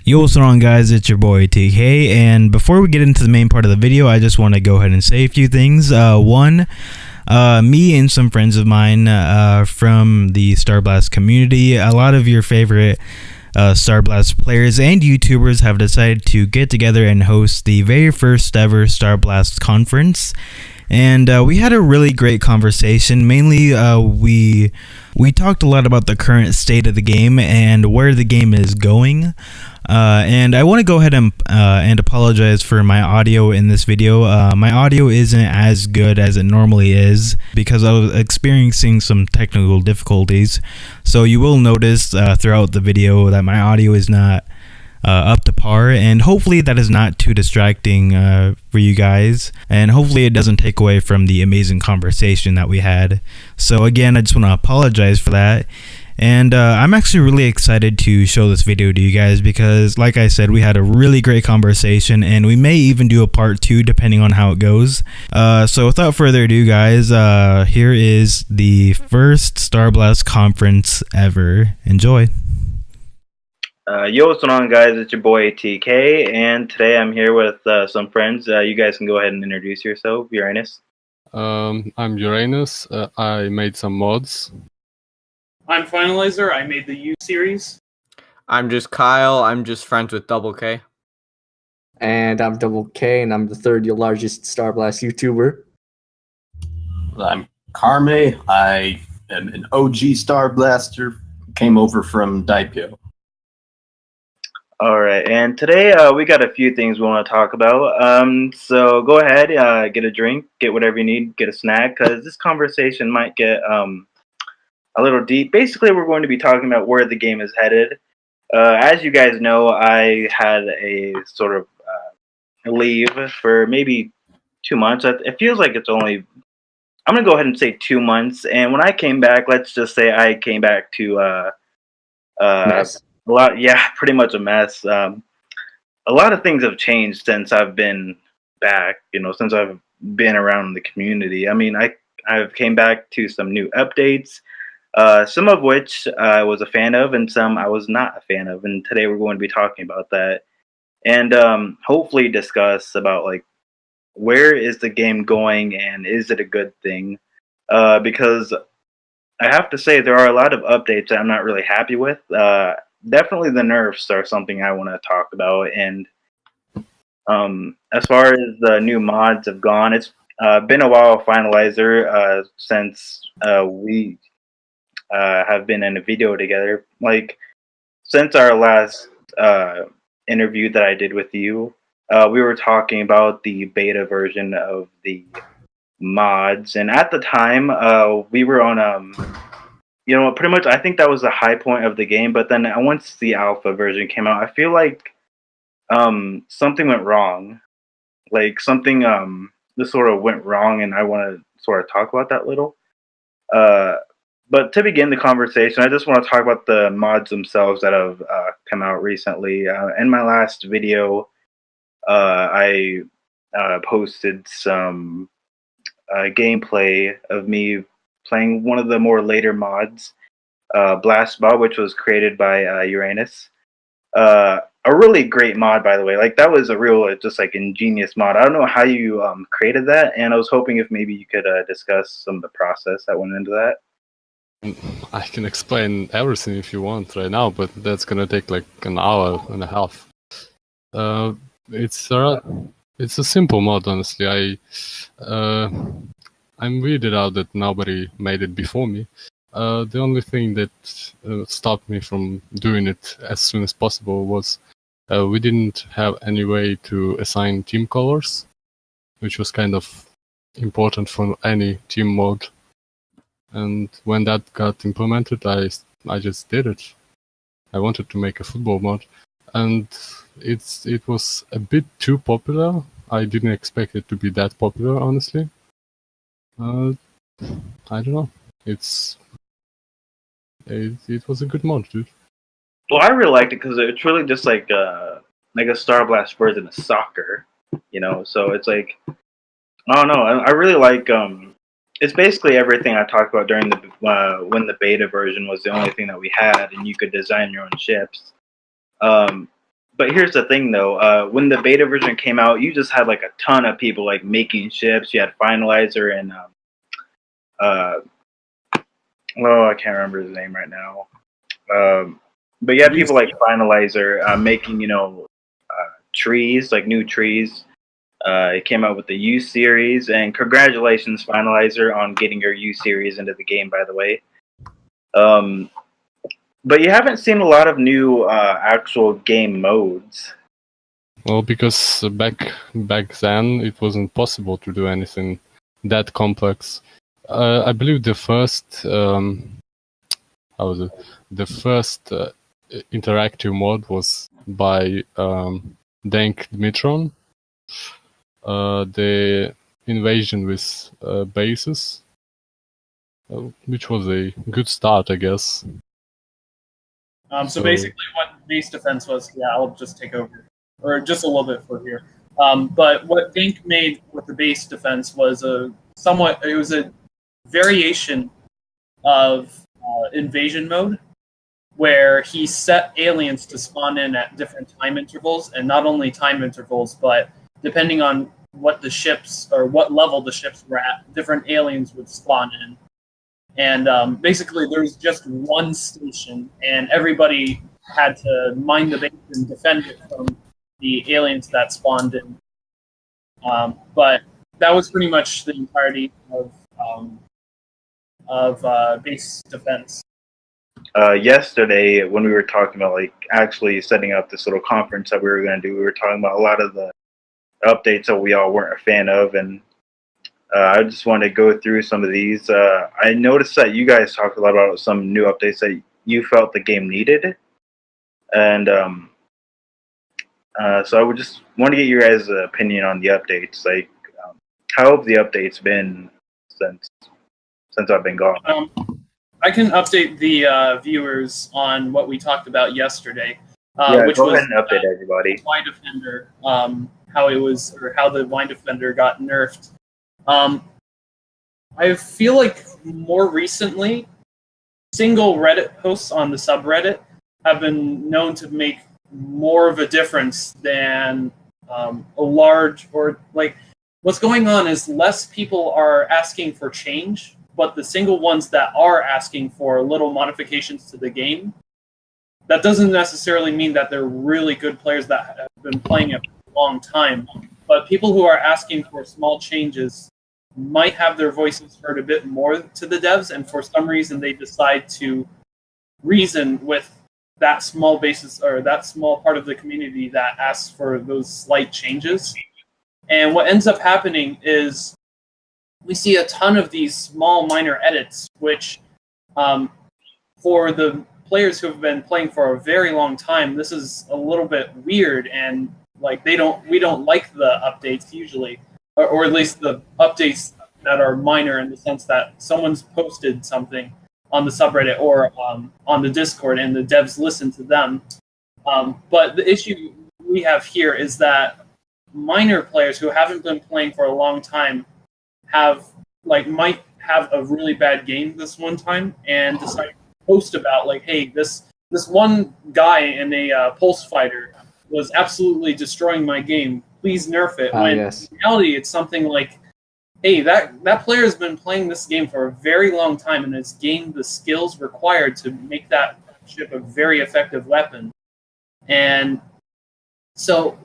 Yo, what's going on, guys? It's your boy TK, and before we get into the main part of the video, I just want to go ahead and say a few things. One, me and some friends of mine from the Starblast community, a lot of your favorite Starblast players and YouTubers have decided to get together and host the very first ever Starblast conference. And we had a really great conversation. Mainly, we talked a lot about the current state of the game and where the game is going. And I want to go ahead and apologize for my audio in this video. My audio isn't as good as it normally is because I was experiencing some technical difficulties. So you will notice throughout the video that my audio is not up to par, and hopefully that is not too distracting for you guys, and hopefully it doesn't take away from the amazing conversation that we had. So again, I just want to apologize for that. And I'm actually really excited to show this video to you guys because, like I said, we had a really great conversation, and we may even do a part 2 depending on how it goes. So without further ado, guys, here is the first Starblast conference ever. Enjoy. Yo, what's going on, guys? It's your boy TK, and today I'm here with some friends. You guys can go ahead and introduce yourself. Uranus. I'm Uranus. I made some mods. I'm Finalizer. I made the U series. I'm just Kyle. I'm just friends with DoubleK. And I'm DoubleK, and I'm the third largest Starblast YouTuber. I'm Carme. I am an OG Starblaster. Came over from DoubleK. All right, and today we got a few things we want to talk about. So go ahead, get a drink, get whatever you need, get a snack, because this conversation might get a little deep. Basically, we're going to be talking about where the game is headed. As you guys know, I had a sort of leave for maybe 2 months. It feels like it's only, I'm going to go ahead and say 2 months. And when I came back, let's just say I came back to Mess. a lot, yeah, pretty much a mess. A lot of things have changed since I've been back, since I've been around the community. I mean, I've came back to some new updates, some of which I was a fan of and some I was not a fan of. And today we're going to be talking about that and hopefully discuss about, like, where is the game going and is it a good thing? Because I have to say there are a lot of updates that I'm not really happy with. Definitely the nerfs are something I want to talk about, and as far as the new mods have gone, it's been a while, Finalizer, since we have been in a video together. Like, since our last interview that I did with you, we were talking about the beta version of the mods, and at the time we were on pretty much, I think that was the high point of the game. But then once the alpha version came out, I feel like something went wrong. Like, something just sort of went wrong, and I want to sort of talk about that little. But to begin the conversation, I just want to talk about the mods themselves that have come out recently. In my last video, I posted some gameplay of me playing one of the more later mods, Blast Mob, which was created by Uranus. A really great mod, by the way. Like, that was a real, just like, ingenious mod. I don't know how you created that, and I was hoping if maybe you could discuss some of the process that went into that. I can explain everything if you want right now, but that's gonna take like an hour and a half. It's a simple mod, honestly. I'm weirded out that nobody made it before me. The only thing that stopped me from doing it as soon as possible was we didn't have any way to assign team colors, which was kind of important for any team mode. And when that got implemented, I just did it. I wanted to make a football mod, and it was a bit too popular. I didn't expect it to be that popular, honestly. I don't know. It was a good mod, dude. Well, I really liked it because it's really just like a Starblast version of soccer, So it's like, I don't know. I really like it's basically everything I talked about during the when the beta version was the only thing that we had, and you could design your own ships. But here's the thing, though. When the beta version came out, you just had like a ton of people like making ships. You had Finalizer and I can't remember his name right now. But you had people like Finalizer making trees, like new trees. It came out with the U series, and congratulations, Finalizer, on getting your U series into the game. By the way. But you haven't seen a lot of new actual game modes. Well, because back then it wasn't possible to do anything that complex. I believe the first The first interactive mode was by Dank Dmitron. The invasion with bases, which was a good start, I guess. So basically what base defense was, I'll just take over, or just a little bit for here. But what Dink made with the base defense was a variation of invasion mode, where he set aliens to spawn in at different time intervals, and not only time intervals, but depending on what the ships, or what level the ships were at, different aliens would spawn in. And basically, there was just one station, and everybody had to mine the base and defend it from the aliens that spawned in. But that was pretty much the entirety of base defense. Yesterday, when we were talking about like actually setting up this little conference that we were going to do, we were talking about a lot of the updates that we all weren't a fan of, and I just want to go through some of these. I noticed that you guys talked a lot about some new updates that you felt the game needed, and so I would just want to get your guys' opinion on the updates. Like, how have the updates been since I've been gone? I can update the viewers on what we talked about yesterday, which go was ahead and update everybody. Wine Defender, how the Wine Defender got nerfed. I feel like more recently, single Reddit posts on the subreddit have been known to make more of a difference than a large, or like what's going on is less people are asking for change, but the single ones that are asking for little modifications to the game, that doesn't necessarily mean that they're really good players that have been playing it for a long time. But people who are asking for small changes might have their voices heard a bit more to the devs, and for some reason they decide to reason with that small basis, or that small part of the community that asks for those slight changes. And what ends up happening is we see a ton of these small minor edits, which for the players who have been playing for a very long time, this is a little bit weird, and like we don't like the updates usually, or at least the updates that are minor in the sense that someone's posted something on the subreddit or on the Discord, and the devs listen to them. But the issue we have here is that minor players who haven't been playing for a long time might have a really bad game this one time and decide to post about like, hey, this one guy in a pulse fighter was absolutely destroying my game. Please nerf it. When in reality, it's something like, hey, that player has been playing this game for a very long time and has gained the skills required to make that ship a very effective weapon. And so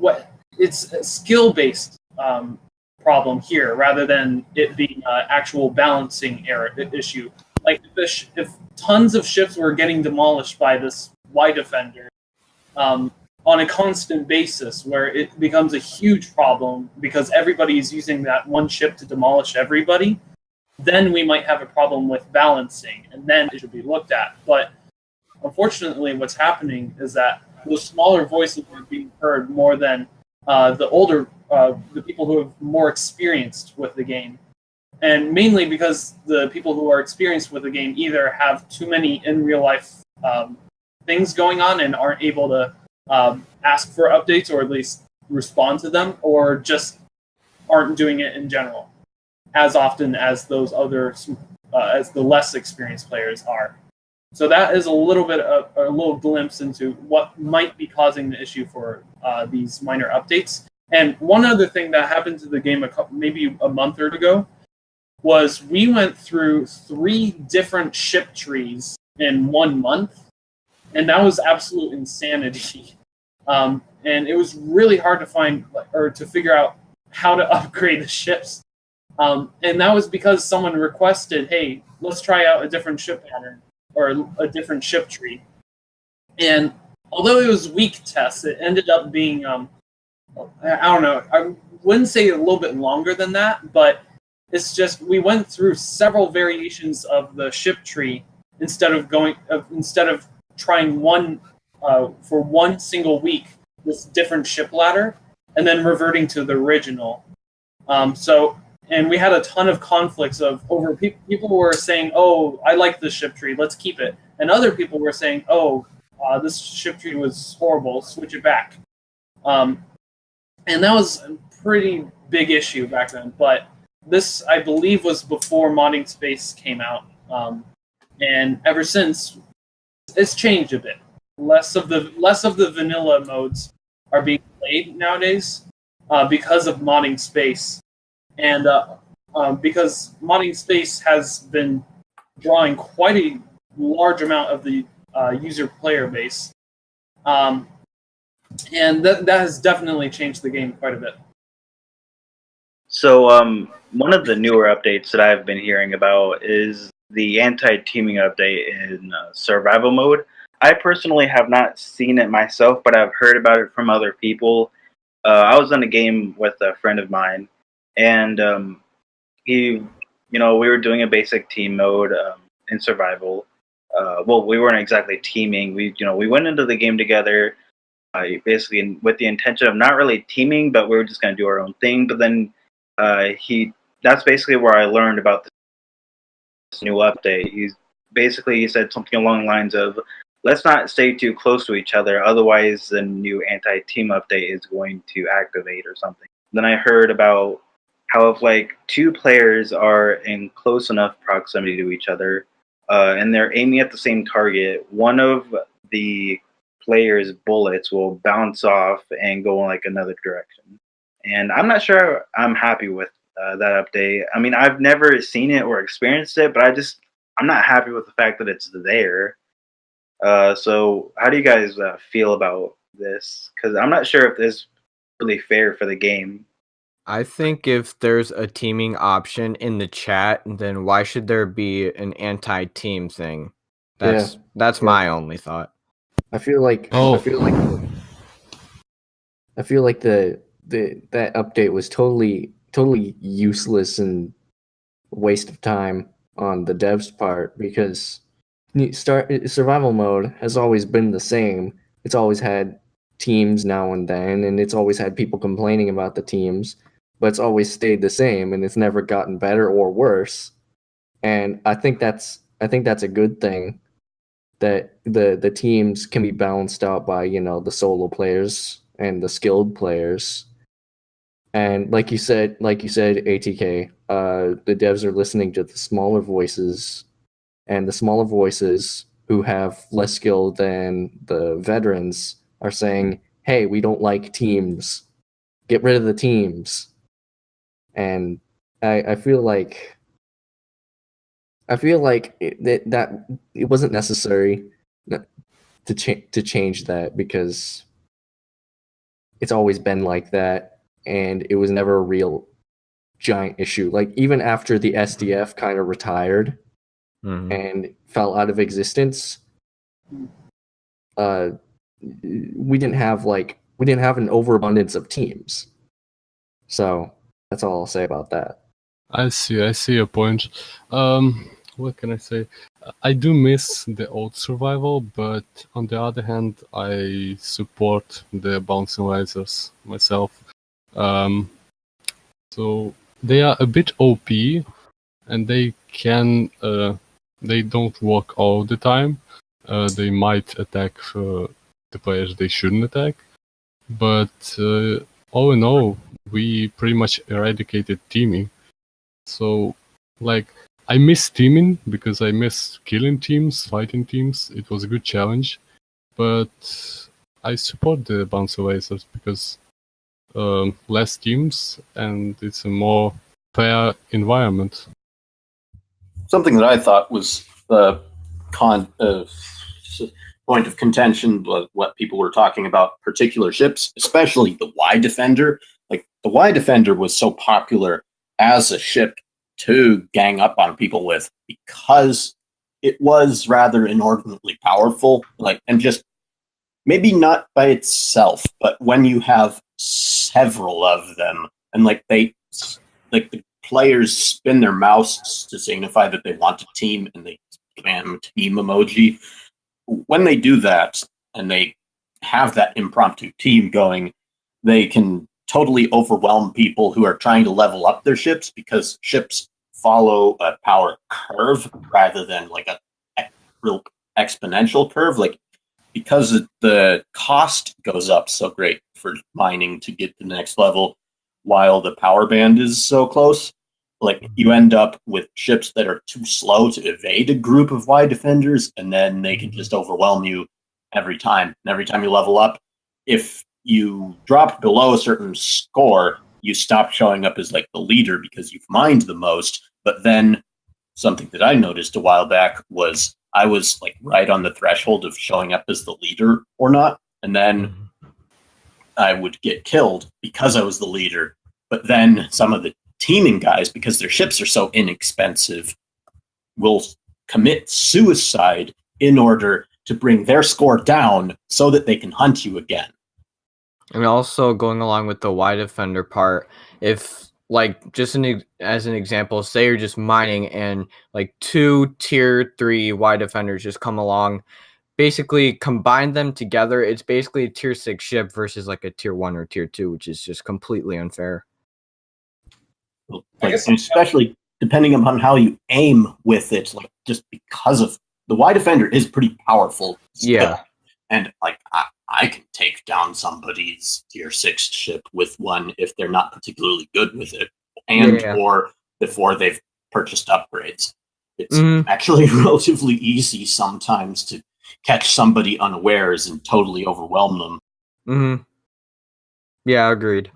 it's a skill-based problem here rather than it being an actual balancing issue. Like if tons of ships were getting demolished by this Y Defender on a constant basis, where it becomes a huge problem because everybody is using that one ship to demolish everybody, then we might have a problem with balancing, and then it should be looked at. But unfortunately, what's happening is that the smaller voices are being heard more than the older, the people who are more experienced with the game. And mainly because the people who are experienced with the game either have too many in real life things going on and aren't able to ask for updates or at least respond to them, or just aren't doing it in general as often as those other as the less experienced players are. So that is a little bit of a little glimpse into what might be causing the issue for these minor updates. And one other thing that happened to the game maybe a month or two ago was we went through 3 different ship trees in 1 month, and that was absolute insanity. And it was really hard to find or to figure out how to upgrade the ships. And that was because someone requested, hey, let's try out a different ship pattern or a different ship tree. And although it was weak tests, it ended up being, I don't know, I wouldn't say a little bit longer than that, but it's just we went through several variations of the ship tree instead of trying one for one single week this different ship ladder and then reverting to the original. And we had a ton of conflicts over people were saying, "Oh, I like this ship tree, let's keep it," and other people were saying, "Oh, this ship tree was horrible, switch it back." And that was a pretty big issue back then. But this, I believe, was before Modding Space came out, and ever since, it's changed a bit. Less of the vanilla modes are being played nowadays because of Modding Space, and because Modding Space has been drawing quite a large amount of the user player base, and that has definitely changed the game quite a bit. So one of the newer updates that I've been hearing about is the anti-teaming update in survival mode. I personally have not seen it myself, but I've heard about it from other people. I was in a game with a friend of mine, and we were doing a basic team mode in survival. Well, we weren't exactly teaming. We went into the game together, basically with the intention of not really teaming, but we were just going to do our own thing. But then that's basically where I learned about this new update. He said something along the lines of, let's not stay too close to each other, otherwise the new anti-team update is going to activate or something. Then I heard about how if like 2 players are in close enough proximity to each other, and they're aiming at the same target, one of the player's bullets will bounce off and go in like another direction. And I'm not sure I'm happy with that update. I mean, I've never seen it or experienced it, but I'm not happy with the fact that it's there. So how do you guys feel about this? Because I'm not sure if this is really fair for the game. I think if there's a teaming option in the chat, then why should there be an anti-team thing? That's my only thought. I feel like that update was totally useless and a waste of time on the devs' part, because survival mode has always been the same. It's always had teams now and then, and it's always had people complaining about the teams, but it's always stayed the same, and it's never gotten better or worse. And I think that's a good thing, that the teams can be balanced out by the solo players and the skilled players. And like you said, ATK, the devs are listening to the smaller voices, and the smaller voices who have less skill than the veterans are saying, "Hey, we don't like teams. Get rid of the teams." And I feel like it wasn't necessary to change that, because it's always been like that. And it was never a real giant issue. Like, even after the SDF kind of retired and fell out of existence, we didn't have an overabundance of teams. So that's all I'll say about that. I see your point. What can I say? I do miss the old survival, but on the other hand, I support the bouncing lasers myself. So they are a bit OP, and they don't work all the time. They might attack the players they shouldn't attack, but all in all, we pretty much eradicated teaming. So, like, I miss teaming because I miss killing teams, fighting teams. It was a good challenge, but I support the bouncer lasers because less teams and it's a more fair environment. Something that I thought was the point of contention was what people were talking about particular ships, especially the Y Defender. Like the Y Defender was so popular as a ship to gang up on people with because it was rather inordinately powerful. Like, and just maybe not by itself, but when you have several of them and like the players spin their mouse to signify that they want to team and they spam team emoji. When they do that and they have that impromptu team going, they can totally overwhelm people who are trying to level up their ships because ships follow a power curve rather than like a real exponential curve. Like, because the cost goes up so great for mining to get to the next level while the power band is so close, like you end up with ships that are too slow to evade a group of Y defenders, and then they can just overwhelm you every time. And every time you level up, if you drop below a certain score, you stop showing up as like the leader because you've mined the most. But then something that I noticed a while back was I was like right on the threshold of showing up as the leader or not. And then I would get killed because I was the leader. But then some of the teaming guys, because their ships are so inexpensive, will commit suicide in order to bring their score down so that they can hunt you again. And also going along with the Y Defender part, if like just as an example, say you're just mining and like 2 tier 3 Y Defenders just come along, basically combine them together, it's basically a tier 6 ship versus like a tier 1 or tier 2, which is just completely unfair. Like, especially depending upon how you aim with it, like just because of the Y Defender is pretty powerful still. Yeah. And like I can take down somebody's tier 6 ship with one if they're not particularly good with it, and or before they've purchased upgrades. It's actually relatively easy sometimes to catch somebody unawares and totally overwhelm them. Yeah, agreed.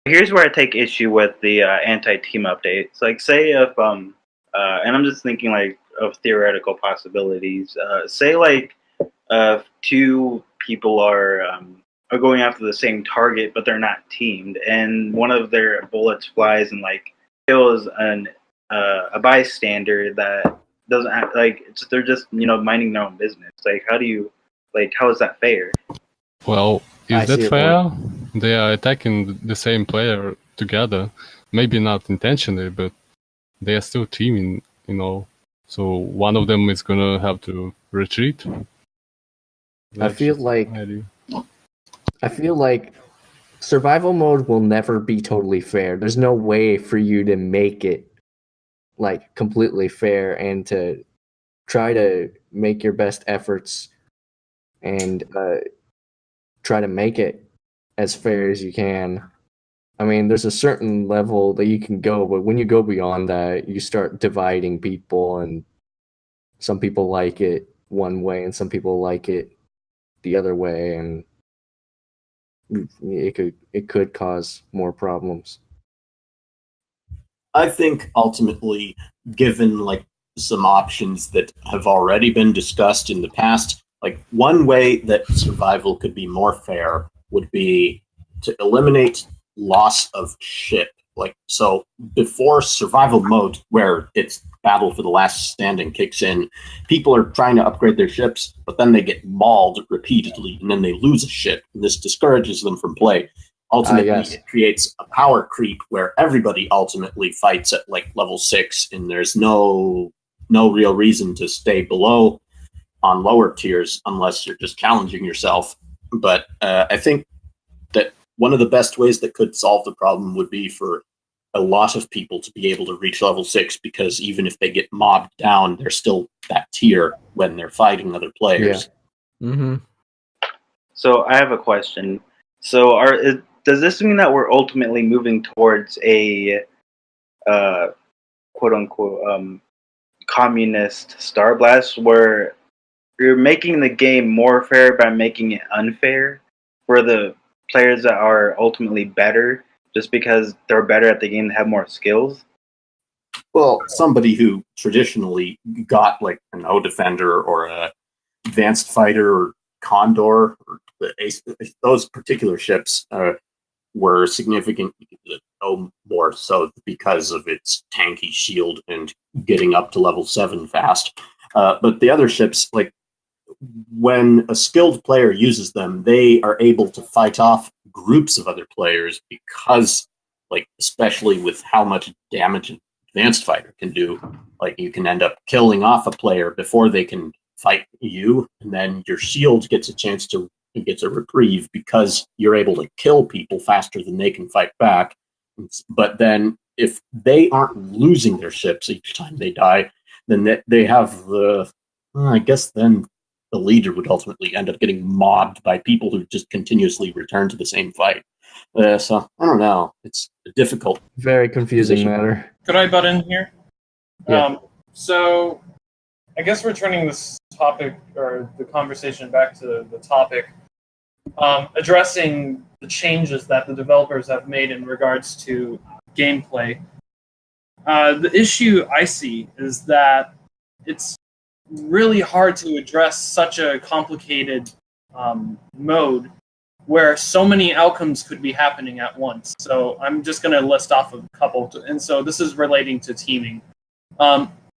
Here's where I take issue with the anti-team updates. Like, say if and I'm just thinking like of theoretical possibilities. Say like 2 people are going after the same target, but they're not teamed, and one of their bullets flies and like kills a bystander that doesn't have, like they're just minding their own business. Like, how is that fair? Well, is that fair? They are attacking the same player together. Maybe not intentionally, but they are still teaming, So one of them is gonna have to retreat. I feel like survival mode will never be totally fair. There's no way for you to make it like completely fair and to try to make your best efforts and try to make it as fair as you can. I mean, there's a certain level that you can go, but when you go beyond that, you start dividing people, and some people like it one way and some people like it the other way, and it could cause more problems. I think ultimately, given like some options that have already been discussed in the past, like one way that survival could be more fair would be to eliminate loss of ship. Like, so before survival mode, where it's battle for the last standing kicks in, people are trying to upgrade their ships, but then they get mauled repeatedly and then they lose a ship, and this discourages them from play. Ultimately, it creates a power creep where everybody ultimately fights at like level 6, and there's no real reason to stay below on lower tiers unless you're just challenging yourself. But I think that one of the best ways that could solve the problem would be for a lot of people to be able to reach level 6, because even if they get mobbed down, they're still that tier when they're fighting other players. Yeah. So I have a question. So does this mean that we're ultimately moving towards a quote unquote communist Starblast, where you're making the game more fair by making it unfair for the players that are ultimately better, just because they're better at the game, they have more skills. Well, somebody who traditionally got like an O defender or a advanced fighter or Condor or those particular ships were significant more so because of its tanky shield and getting up to level 7 fast. But the other ships, like when a skilled player uses them, they are able to fight off groups of other players because, like, especially with how much damage an advanced fighter can do, like you can end up killing off a player before they can fight you, and then your shield gets a chance to gets a reprieve because you're able to kill people faster than they can fight back. But then if they aren't losing their ships each time they die, then they have the I guess then the leader would ultimately end up getting mobbed by people who just continuously return to the same fight. So I don't know. It's a difficult, Very confusing matter. Could I butt in here? Yeah. So I guess returning this topic or the conversation back to the topic, addressing the changes that the developers have made in regards to gameplay. The issue I see is that it's really hard to address such a complicated mode where so many outcomes could be happening at once. So I'm just going to list off a couple. And so this is relating to teaming.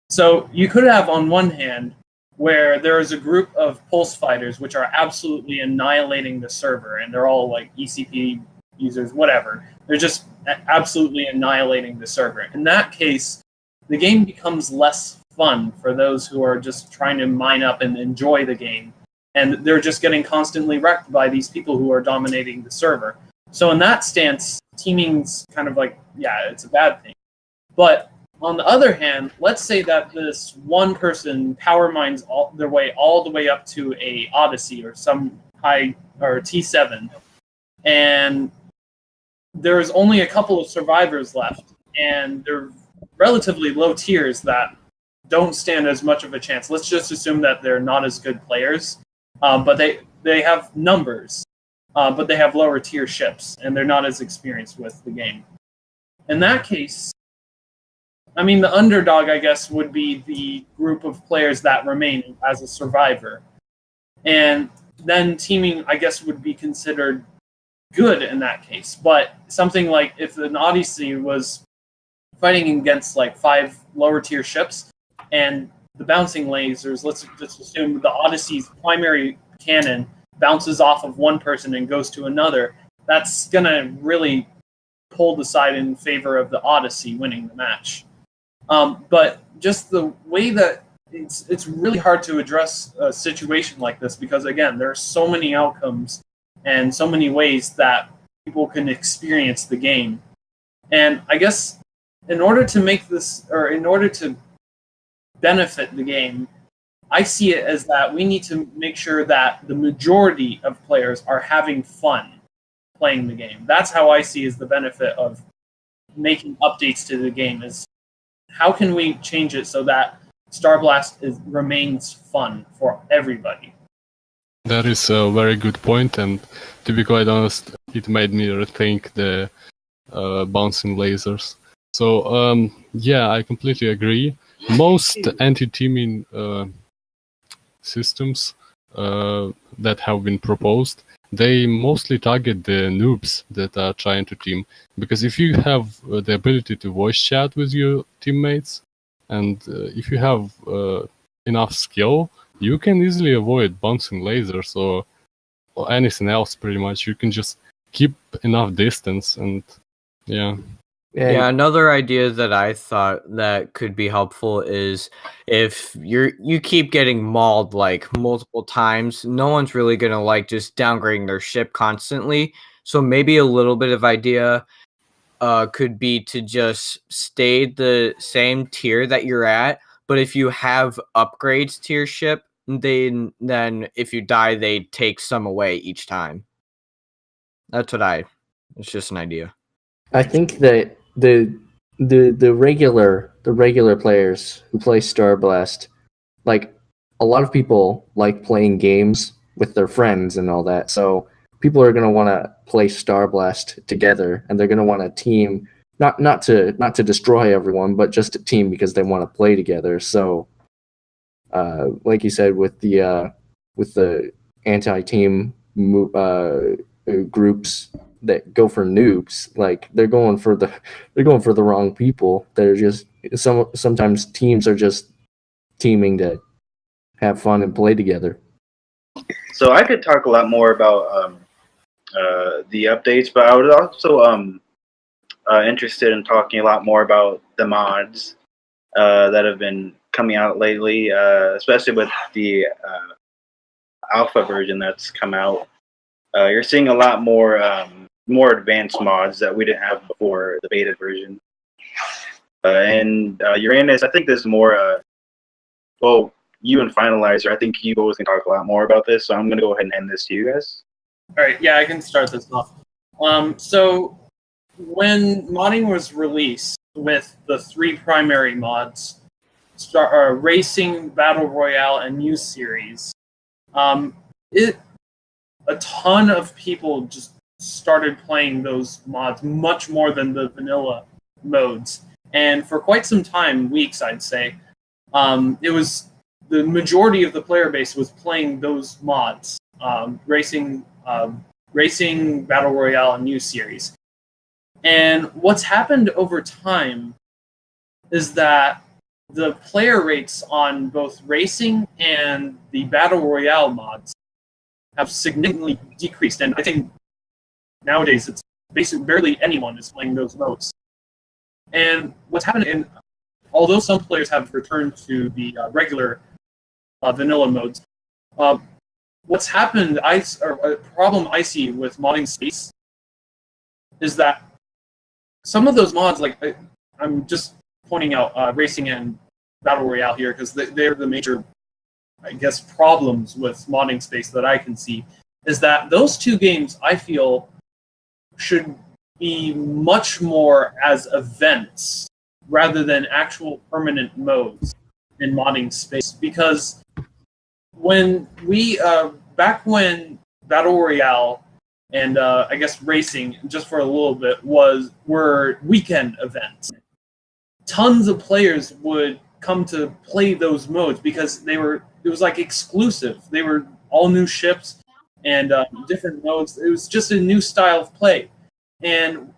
So you could have on one hand where there is a group of pulse fighters which are absolutely annihilating the server, and they're all like ECP users, whatever. They're just absolutely annihilating the server. In that case, the game becomes less fun for those who are just trying to mine up and enjoy the game. And they're just getting constantly wrecked by these people who are dominating the server. So in that stance, teaming's kind of like, yeah, it's a bad thing. But on the other hand, let's say that this one person power mines their way all the way up to a Odyssey or some high or T7, and there's only a couple of survivors left, and they're relatively low tiers that don't stand as much of a chance. Let's just assume that they're not as good players, but they have numbers, but they have lower tier ships, and they're not as experienced with the game. In that case, I mean, the underdog, I guess, would be the group of players that remain as a survivor. And then teaming, I guess, would be considered good in that case. But something like if an Odyssey was fighting against like 5 lower tier ships and the bouncing lasers, let's just assume the Odyssey's primary cannon bounces off of one person and goes to another, that's going to really pull the side in favor of the Odyssey winning the match. But just the way that it's really hard to address a situation like this because, again, there are so many outcomes and so many ways that people can experience the game. And I guess in order to make this, or in order to benefit the game, I see it as that we need to make sure that the majority of players are having fun playing the game. That's how I see as the benefit of making updates to the game is how can we change it so that Starblast remains fun for everybody? That is a very good point, and to be quite honest, it made me rethink the bouncing lasers. So, yeah, I completely agree. Most anti-teaming systems that have been proposed, they mostly target the noobs that are trying to team. Because if you have the ability to voice chat with your teammates, and if you have enough skill, you can easily avoid bouncing lasers or anything else pretty much. You can just keep enough distance and yeah. Yeah, another idea that I thought that could be helpful is if you keep getting mauled like multiple times, no one's really gonna like just downgrading their ship constantly. So maybe a little bit of idea could be to just stay the same tier that you're at, but if you have upgrades to your ship, then if you die, they take some away each time. It's just an idea. I think that the the regular players who play Starblast, like a lot of people like playing games with their friends and all that. So people are gonna want to play Starblast together, and they're gonna want to team, not to destroy everyone, but just to team because they want to play together. So, like you said, with the anti-team groups that go for noobs, like they're going for the wrong people. They're just sometimes teams are just teaming to have fun and play together. So I could talk a lot more about the updates, but I was also interested in talking a lot more about the mods that have been coming out lately, especially with the alpha version that's come out. You're seeing a lot more advanced mods that we didn't have before the beta version. And Uranus, I think there's more. Well, you and Finalizer, I think you both can talk a lot more about this. So I'm going to go ahead and hand this to you guys. All right, yeah, I can start this off. So when modding was released with the 3 primary mods, Racing, Battle Royale, and New Series, a ton of people just started playing those mods much more than the vanilla modes. And for quite some time, weeks, I'd say, it was the majority of the player base was playing those mods, Racing, Battle Royale, and New Series. And what's happened over time is that the player rates on both Racing and the Battle Royale mods have significantly decreased. And I think nowadays it's basically barely anyone is playing those modes. And what's happened, and although some players have returned to the regular vanilla modes, what's happened, or a problem I see with modding space, is that some of those mods, like I'm just pointing out Racing and Battle Royale here because they're the major, I guess, problems with modding space that I can see, is that those 2 games I feel should be much more as events rather than actual permanent modes in modding space. Because when back when Battle Royale and I guess Racing, just for a little bit, were weekend events, tons of players would come to play those modes because it was like exclusive. They were all new ships and different modes. It was just a new style of play. And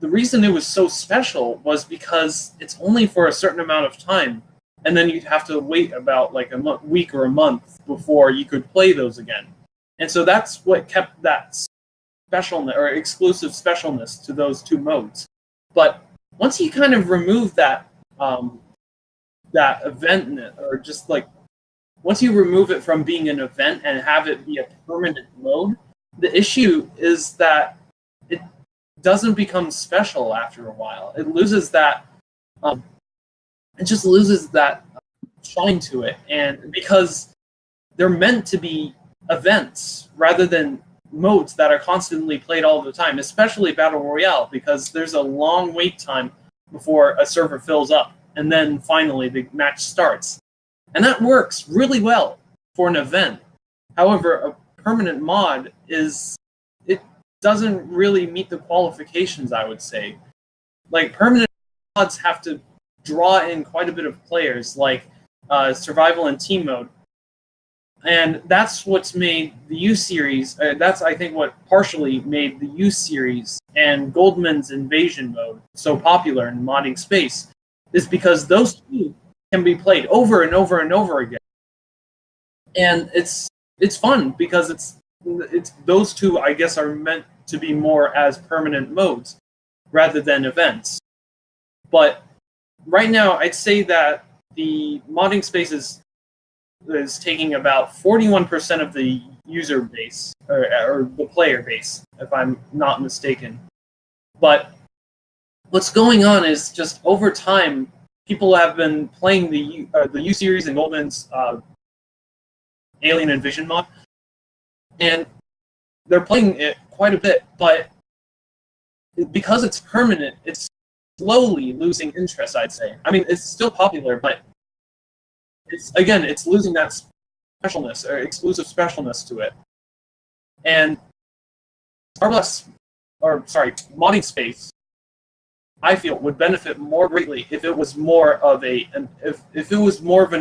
the reason it was so special was because it's only for a certain amount of time, and then you'd have to wait about like a week or a month before you could play those again. And so that's what kept that specialness or exclusive specialness to those 2 modes. But once you kind of remove that event, or just like once you remove it from being an event and have it be a permanent mode, the issue is that it doesn't become special after a while. It loses that. It just loses that shine to it, and because they're meant to be events rather than modes that are constantly played all the time, especially Battle Royale, because there's a long wait time before a server fills up, and then finally the match starts. And that works really well for an event. However, a permanent mod doesn't really meet the qualifications, I would say. Like, permanent mods have to draw in quite a bit of players, like survival and team mode. And that's what's made the U series, that's I think what partially made the U series and Goldman's Invasion mode so popular in modding space, is because those 2 can be played over and over and over again. And it's fun because it's those 2, I guess, are meant to be more as permanent modes rather than events. But right now, I'd say that the modding space is taking about 41% of the user base, or the player base, if I'm not mistaken. But what's going on is just over time, people have been playing the U series and Goldman's Alien Invasion mod, and they're playing it quite a bit. But because it's permanent, it's slowly losing interest, I'd say. I mean, it's still popular, but it's losing that specialness or exclusive specialness to it. And modding space, I feel, would benefit more greatly if it was more of an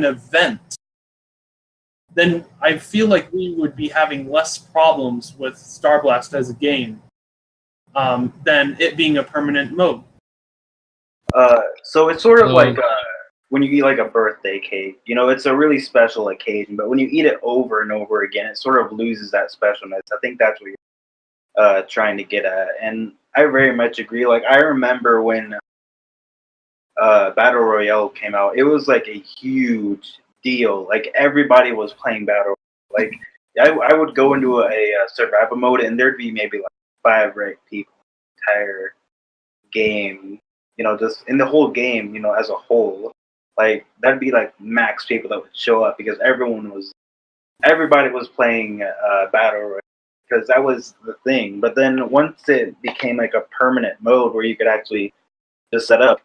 event. Then I feel like we would be having less problems with Starblast as a game than it being a permanent mode. So it's sort of like when you eat like a birthday cake. You know, it's a really special occasion, but when you eat it over and over again, it sort of loses that specialness. I think that's what you're trying to get at, and I very much agree. Like, I remember when Battle Royale came out, it was like a huge deal. Like, everybody was playing Battle Royale. Like, I would go into a survival mode, and there'd be maybe like 5 right people in the entire game. You know, just in the whole game, you know, as a whole. Like, that'd be like max people that would show up because everybody was playing Battle Royale because that was the thing. But then once it became like a permanent mode where you could actually just set up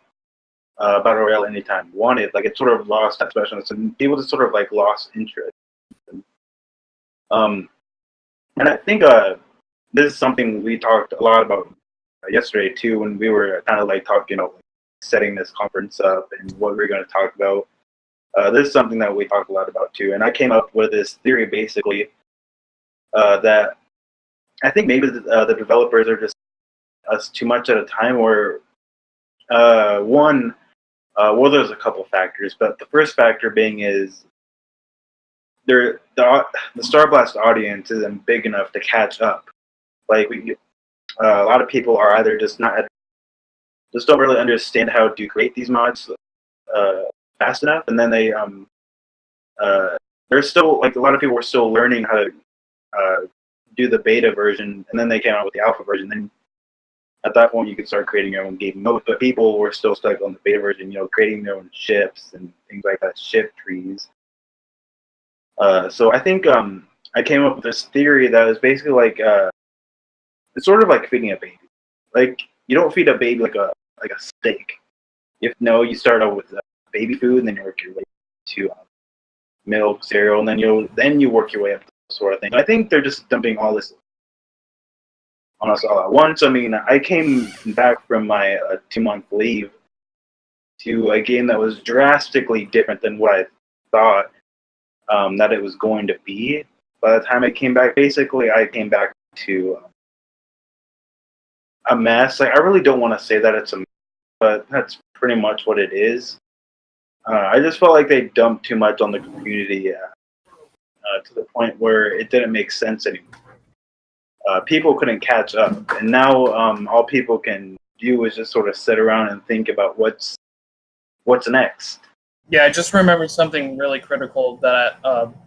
Battle Royale anytime you wanted, like, it sort of lost that specialness and people just sort of like lost interest. And I think this is something we talked a lot about yesterday too, when we were kind of like talking about setting this conference up and what we're going to talk about. This is something that we talk a lot about too, and I came up with this theory basically that I think maybe the developers are just us too much at a time. Where well, there's a couple factors, but the first factor being is the Starblast audience isn't big enough to catch up. Like, a lot of people are either just don't really understand how to create these mods fast enough, and then there's still, like, a lot of people were still learning how to do the beta version, and then they came out with the alpha version. Then at that point you could start creating your own game mode, but people were still stuck on the beta version, you know, creating their own ships and things like that, ship trees. So I think I came up with this theory that was basically like it's sort of like feeding a baby. Like, you don't feed a baby like a steak. You start out with baby food, and then you work your way to milk, cereal, and then you work your way up, sort of thing. I think they're just dumping all this on us all at once. I mean, I came back from my 2-month leave to a game that was drastically different than what I thought that it was going to be. By the time I came back, basically, I came back to a mess. Like, I really don't want to say that it's a mess, but that's pretty much what it is. I just felt like they dumped too much on the community to the point where it didn't make sense anymore. People couldn't catch up, and now all people can do is just sort of sit around and think about what's next. Yeah, I just remembered something really critical that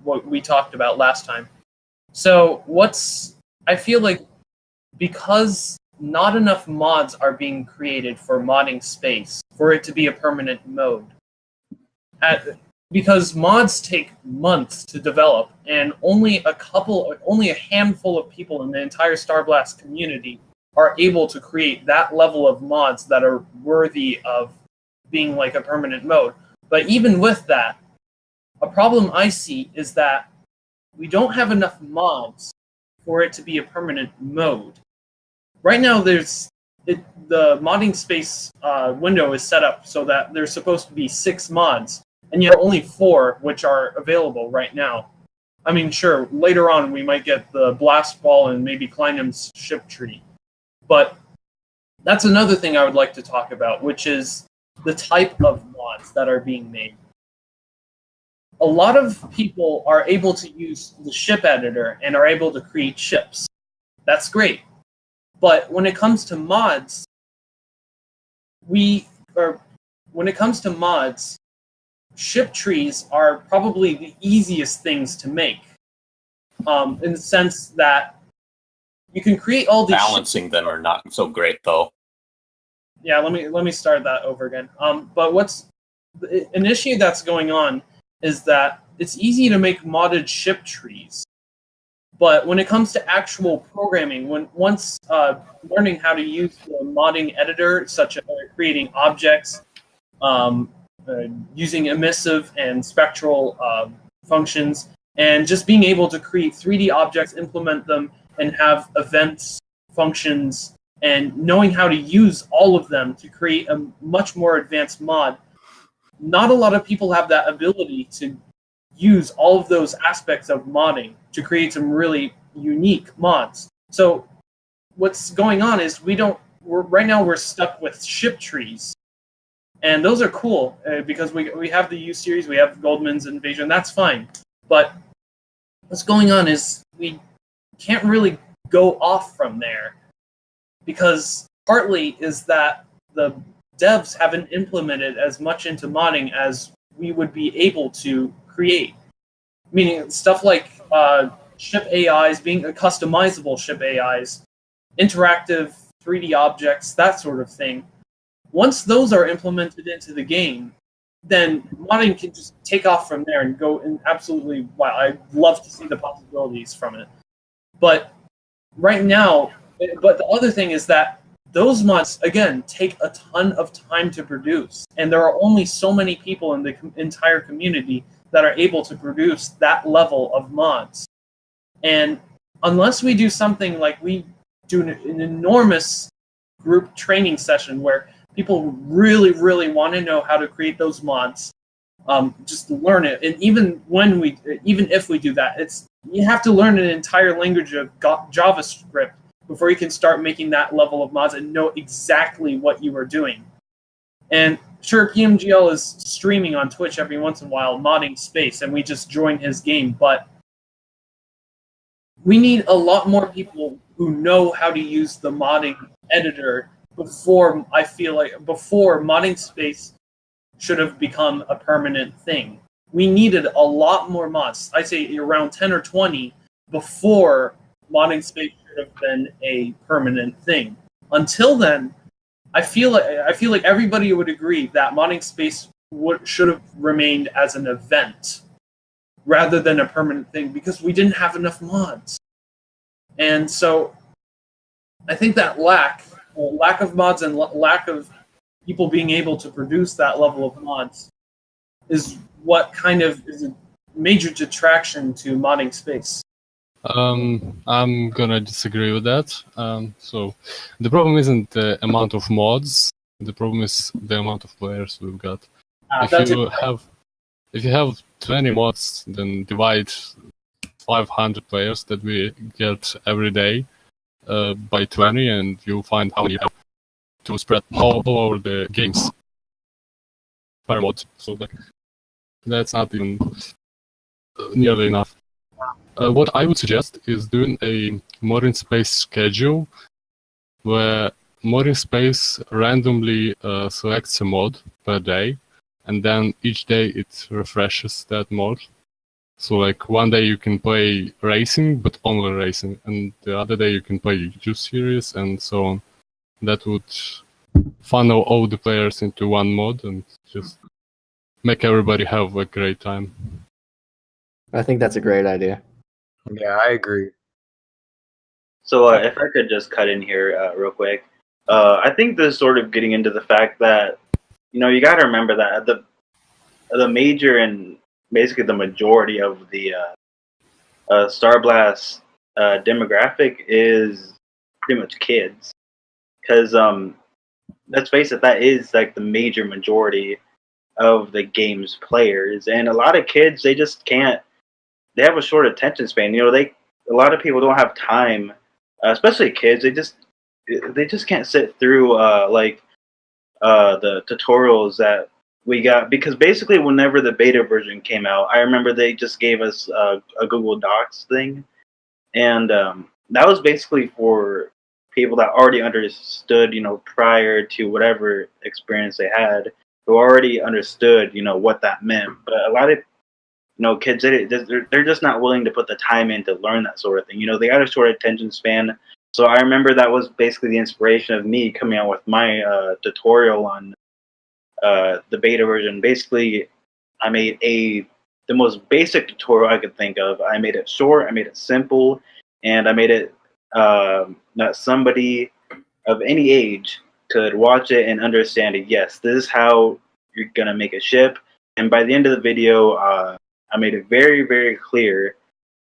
what we talked about last time. So I feel like because not enough mods are being created for modding space for it to be a permanent mode. Because mods take months to develop, and only a handful of people in the entire Starblast community are able to create that level of mods that are worthy of being like a permanent mode. But even with that, a problem I see is that we don't have enough mods for it to be a permanent mode. Right now, the modding space window is set up so that there's supposed to be 6 mods, and yet only 4 which are available right now. I mean, sure, later on we might get the Blast Ball and maybe Kleinum's ship tree. But that's another thing I would like to talk about, which is the type of mods that are being made. A lot of people are able to use the ship editor and are able to create ships. That's great. But when it comes to mods, ship trees are probably the easiest things to make. In the sense that you can create all these balancing them are not so great, though. Yeah, let me start that over again. But an issue that's going on is that it's easy to make modded ship trees, But when it comes to actual programming, once learning how to use the modding editor, such as creating objects, using emissive and spectral functions, and just being able to create 3D objects, implement them, and have events, functions, and knowing how to use all of them to create a much more advanced mod. Not a lot of people have that ability to use all of those aspects of modding to create some really unique mods. So what's going on is right now we're stuck with ship trees. And those are cool because we have the U series, we have Goldman's Invasion, that's fine. But what's going on is we can't really go off from there because partly is that the devs haven't implemented as much into modding as we would be able to create. Meaning stuff like ship AIs, being customizable ship AIs, interactive 3D objects, that sort of thing. Once those are implemented into the game, then modding can just take off from there and go and absolutely, wow, I'd love to see the possibilities from it. But right now, but the other thing is that those mods, again, take a ton of time to produce. And there are only so many people in the entire community that are able to produce that level of mods. And unless we do something like we do an enormous group training session where people really, really want to know how to create those mods, just learn it. And even if we do that, you have to learn an entire language of JavaScript before you can start making that level of mods and know exactly what you are doing. And sure, PMGL is streaming on Twitch every once in a while, modding Space, and we just join his game, but we need a lot more people who know how to use the modding editor before modding Space should have become a permanent thing. We needed a lot more mods. I'd say around 10 or 20 before modding Space should have been a permanent thing. Until then, I feel like everybody would agree that modding Space should have remained as an event rather than a permanent thing because we didn't have enough mods. And so I think that lack of mods and lack of people being able to produce that level of mods is what kind of is a major detraction to modding Space. I'm gonna disagree with that. So the problem isn't the amount of mods. The problem is the amount of players we've got. If you have 20 mods, then divide 500 players that we get every day by 20, and you'll find how many you have to spread all over the games per mod. So that's not even nearly enough. What I would suggest is doing a modding Space schedule where modding Space randomly selects a mod per day, and then each day it refreshes that mod. So like one day you can play racing, but only racing, and the other day you can play Juice Series and so on. That would funnel all the players into one mod and just make everybody have a great time. I think that's a great idea. Yeah, I agree. So if I could just cut in here real quick, I think this is sort of getting into the fact that, you got to remember that the major and basically the majority of the Starblast demographic is pretty much kids. Because let's face it, that is like the major majority of the game's players. And a lot of kids, they just can't. They have a short attention span. A lot of people don't have time, especially kids. They just can't sit through the tutorials that we got, because basically whenever the beta version came out, I remember they just gave us a Google Docs thing, and that was basically for people that already understood, prior to whatever experience they had, who already understood, what that meant. But a lot of kids, they're just not willing to put the time in to learn that sort of thing. They got a short attention span. So I remember that was basically the inspiration of me coming out with my tutorial on the beta version. Basically, I made a the most basic tutorial I could think of. I made it short, I made it simple, and I made it that somebody of any age could watch it and understand it. Yes, this is how you're going to make a ship. And by the end of the video, I made it very, very clear.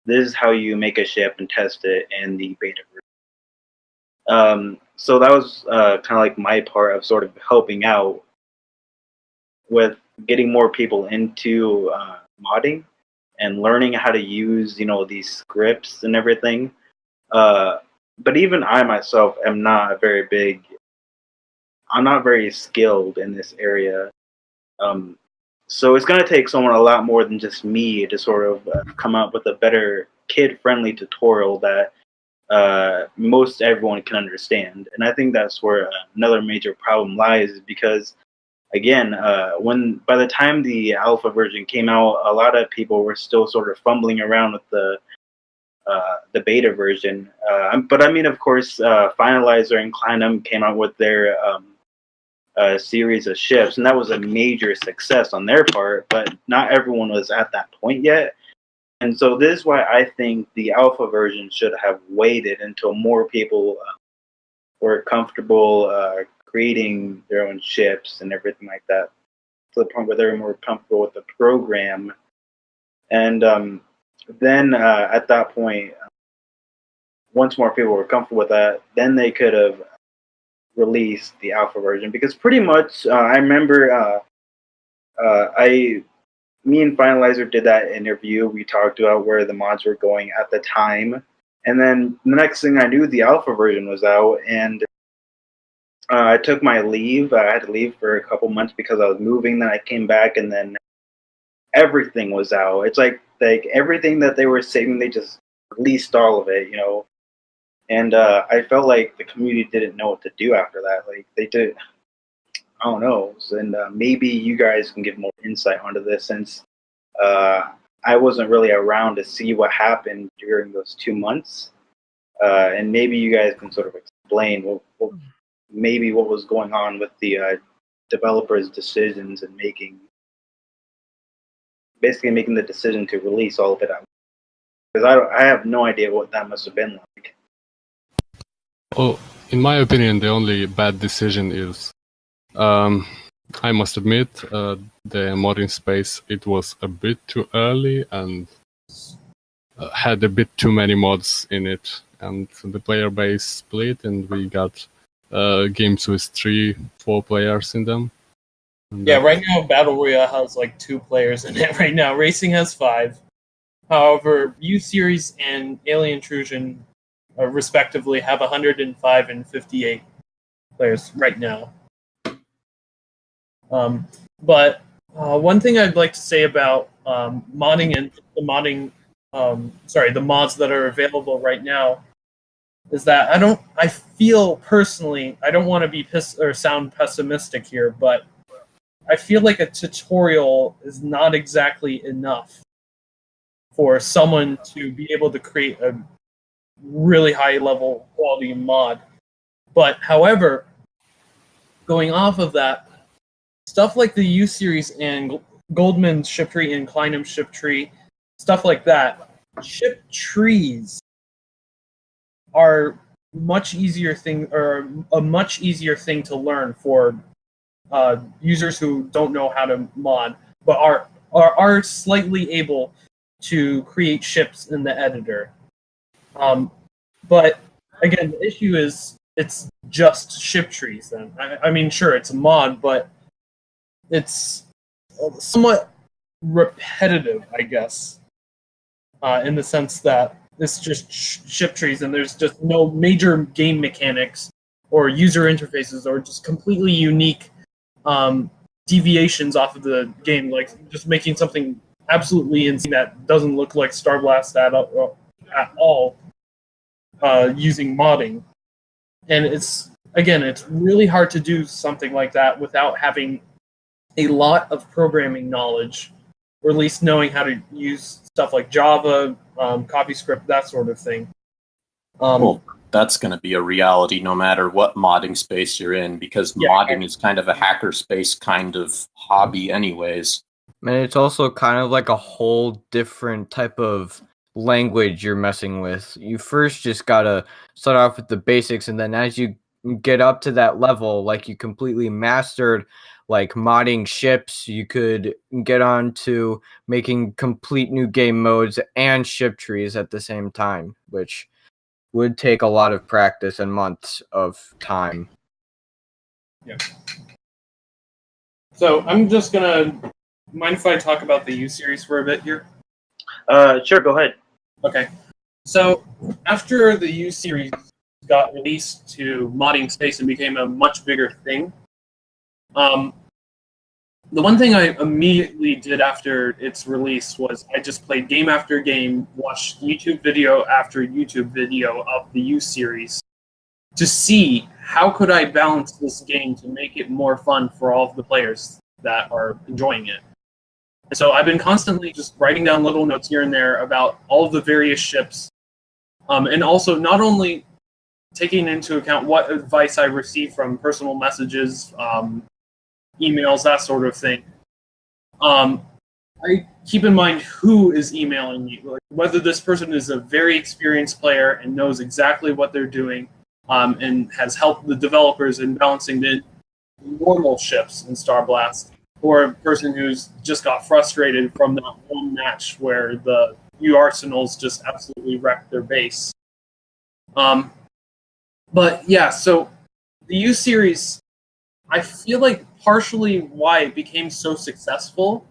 This is how you make a ship and test it in the beta version. So that was kind of like my part of sort of helping out with getting more people into modding and learning how to use, these scripts and everything. But even I myself am not I'm not very skilled in this area. So it's going to take someone a lot more than just me to sort of come up with a better kid-friendly tutorial that most everyone can understand. And I think that's where another major problem lies, because again, by the time the alpha version came out, a lot of people were still sort of fumbling around with the beta version. But I mean, of course, Finalizer and Clinum came out with their series of ships, and that was a major success on their part, but not everyone was at that point yet. And so this is why I think the alpha version should have waited until more people were comfortable creating their own ships and everything like that, to the point where they were more comfortable with the program. And then at that point, once more people were comfortable with that, then they could have released the alpha version. Because pretty much, I remember me and Finalizer did that interview. We talked about where the mods were going at the time. And then the next thing I knew, the alpha version was out, and I took my leave. I had to leave for a couple months because I was moving. Then I came back, and then everything was out. It's like everything that they were saving, they just released all of it, And I felt like the community didn't know what to do after that. Like they did, I don't know. And maybe you guys can give more insight onto this, since I wasn't really around to see what happened during those 2 months. And maybe you guys can sort of explain what was going on with the developers' decisions and basically making the decision to release all of it out. Because I have no idea what that must have been like. Well, in my opinion, the only bad decision is, I must admit, the modding space, it was a bit too early and had a bit too many mods in it. And the player base split, and we got games with 3-4 players in them. And Yeah, right now Battle Royale has like 2 players in it right now. Racing has 5. However, U-Series and Alien Intrusion respectively have 105 and 58 players right now. But one thing I'd like to say about modding and the mods that are available right now is that I feel personally, I don't want to be sound pessimistic here, but I feel like a tutorial is not exactly enough for someone to be able to create a really high level quality mod. But however, going off of that, stuff like the U-Series and Goldman's ship tree and Kleinum's ship tree, stuff like that, ship trees are a much easier thing to learn for users who don't know how to mod, but are slightly able to create ships in the editor. But again, the issue is it's just ship trees. Then I mean, sure, it's a mod, but it's somewhat repetitive, I guess, in the sense that it's just ship trees, and there's just no major game mechanics or user interfaces or just completely unique deviations off of the game, like just making something absolutely insane that doesn't look like Starblast at all using modding. And it's really hard to do something like that without having a lot of programming knowledge, or at least knowing how to use stuff like Java, CoffeeScript, that sort of thing. Well, that's going to be a reality no matter what modding space you're in, because modding is kind of a hacker space kind of hobby anyways. And it's also kind of like a whole different type of language you're messing with. You first just gotta start off with the basics, and then as you get up to that level, like you completely mastered like modding ships, you could get on to making complete new game modes and ship trees at the same time, which would take a lot of practice and months of time. Yeah. So I'm just gonna mind if I talk about the U series for a bit here? Sure, go ahead. Okay. So after the U series got released to modding space and became a much bigger thing, the one thing I immediately did after its release was I just played game after game, watched YouTube video after YouTube video of the U series to see how could I balance this game to make it more fun for all of the players that are enjoying it. And so I've been constantly just writing down little notes here and there about all of the various ships, and also not only taking into account what advice I received from personal messages, emails, that sort of thing. I keep in mind who is emailing me, like whether this person is a very experienced player and knows exactly what they're doing, and has helped the developers in balancing the normal ships in Starblast, or a person who's just got frustrated from that one match where the U Arsenals just absolutely wrecked their base. But yeah, so the U series, I feel like partially why it became so successful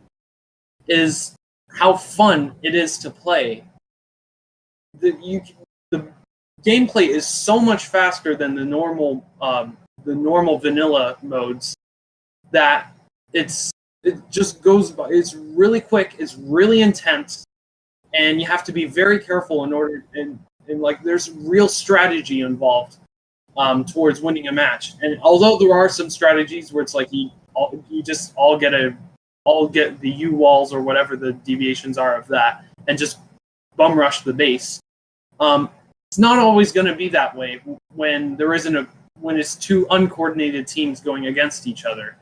is how fun it is to play. The gameplay is so much faster than the normal vanilla modes that it just goes by. It's really quick. It's really intense, and you have to be very careful in order and like there's real strategy involved towards winning a match. And although there are some strategies where it's like you just all get the U walls or whatever the deviations are of that, and just bum rush the base. It's not always going to be that way when when it's two uncoordinated teams going against each other.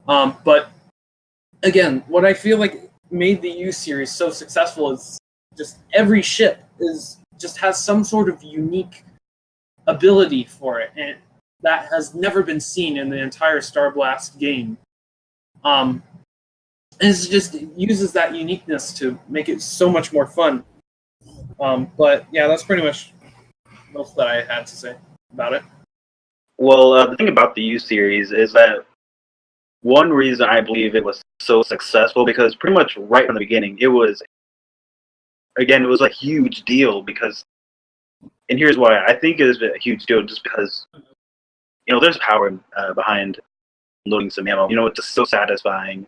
But again, what I feel like made the U series so successful is just every ship just has some sort of unique ability for it, and that has never been seen in the entire Starblast game. And it uses that uniqueness to make it so much more fun. But yeah, that's pretty much most that I had to say about it. Well, the thing about the U series is that one reason I believe it was so successful, because pretty much right from the beginning, it was a huge deal, because, and here's why I think it is a huge deal, just because, there's power behind loading some ammo. It's just so satisfying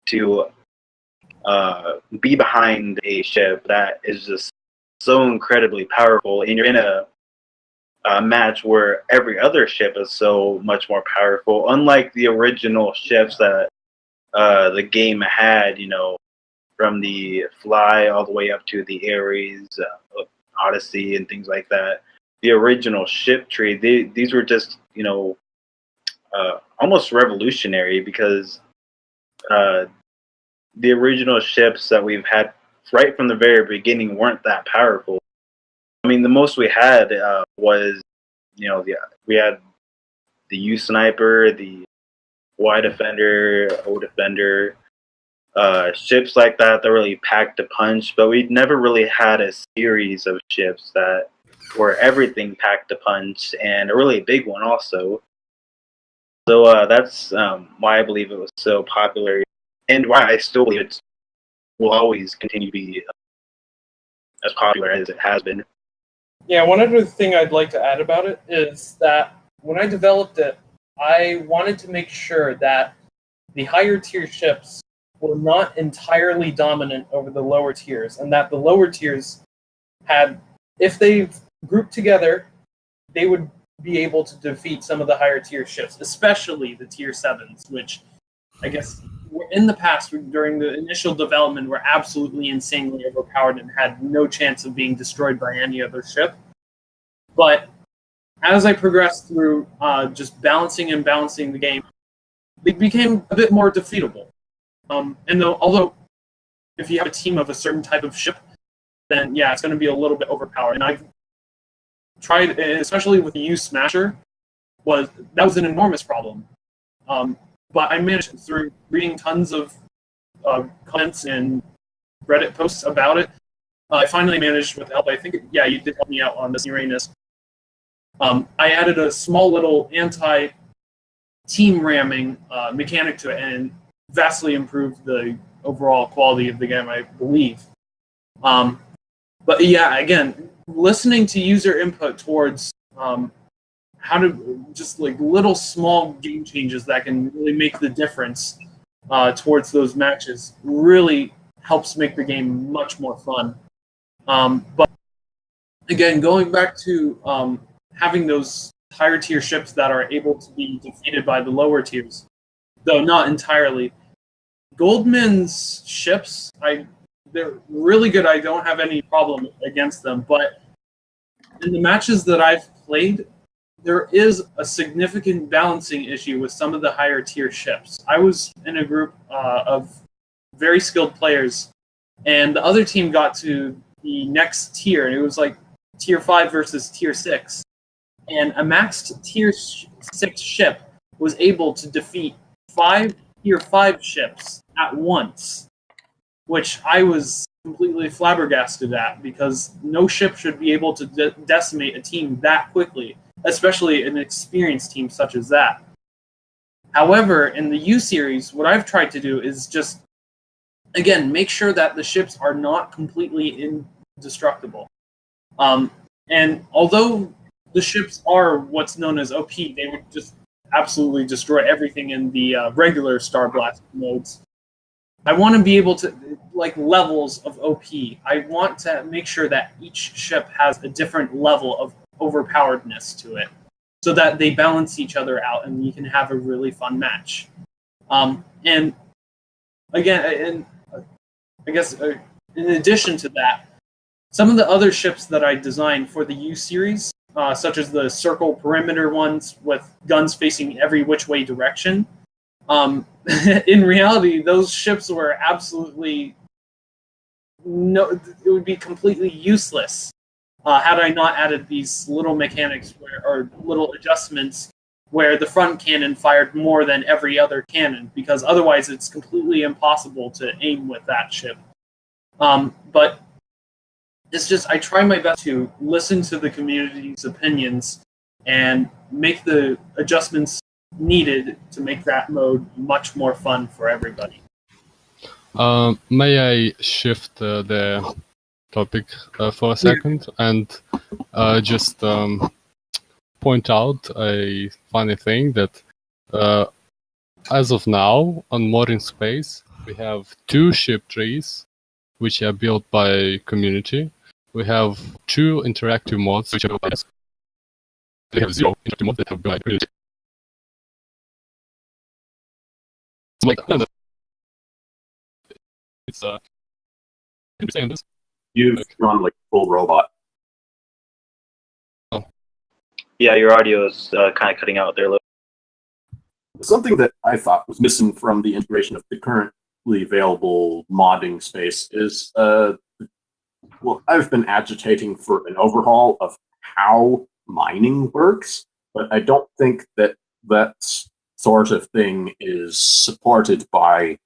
to be behind a ship that is just so incredibly powerful, and you're in a match where every other ship is so much more powerful, unlike the original ships that the game had, from the Fly all the way up to the Ares, Odyssey, and things like that. The original ship tree, these were just, almost revolutionary, because the original ships that we've had right from the very beginning weren't that powerful. I mean, the most we had was, we had the U Sniper, the Y Defender, O Defender, ships like that really packed a punch, but we never really had a series of ships that where everything packed a punch, and a really big one also. So that's why I believe it was so popular, and why I still believe it will always continue to be as popular as it has been. Yeah, one other thing I'd like to add about it is that when I developed it, I wanted to make sure that the higher tier ships were not entirely dominant over the lower tiers, and that the lower tiers had, if they grouped together, they would be able to defeat some of the higher tier ships, especially the tier 7s, which I guess in the past, during the initial development, were absolutely insanely overpowered and had no chance of being destroyed by any other ship. But as I progressed through just balancing the game, they became a bit more defeatable. And though, although if you have a team of a certain type of ship, then yeah, it's going to be a little bit overpowered. And I've tried, especially with the U Smasher, that was an enormous problem. But I managed through reading tons of comments and Reddit posts about it. I finally managed with help. I think, yeah, you did help me out on this, Uranus. I added a small little anti-team ramming mechanic to it and vastly improved the overall quality of the game, I believe. But yeah, again, listening to user input towards how to just like little small game changes that can really make the difference towards those matches really helps make the game much more fun. But again, going back to having those higher tier ships that are able to be defeated by the lower tiers, though not entirely. Goldman's ships, they're really good. I don't have any problem against them, but in the matches that I've played, there is a significant balancing issue with some of the higher tier ships. I was in a group of very skilled players, and the other team got to the next tier, and it was like tier 5 versus tier 6. And a maxed tier 6 ship was able to defeat 5 tier 5 ships at once, which I was completely flabbergasted at, because no ship should be able to decimate a team that quickly, especially an experienced team such as that. However, in the U series, what I've tried to do is just, again, make sure that the ships are not completely indestructible. And although the ships are what's known as OP, they would just absolutely destroy everything in the regular Starblast modes. I want to be able to, like, levels of OP. I want to make sure that each ship has a different level of overpoweredness to it, so that they balance each other out and you can have a really fun match. And again, and I guess in addition to that, some of the other ships that I designed for the U series, such as the circle perimeter ones with guns facing every which way direction, in reality, those ships were absolutely it would be completely useless had I not added these little mechanics or little adjustments where the front cannon fired more than every other cannon, because otherwise it's completely impossible to aim with that ship. But it's just, I try my best to listen to the community's opinions and make the adjustments needed to make that mode much more fun for everybody. May I shift the topic for a second and just point out a funny thing that as of now on Modern Space we have 2 ship trees which are built by community. We have 2 interactive mods which are built by us. We have 0 interactive mods that have built by community. So like, it's can you say this? You've run like full robot. Oh. Yeah, your audio is kind of cutting out there a little. Something that I thought was missing from the integration of the currently available modding space is, well, I've been agitating for an overhaul of how mining works, but I don't think that that sort of thing is supported by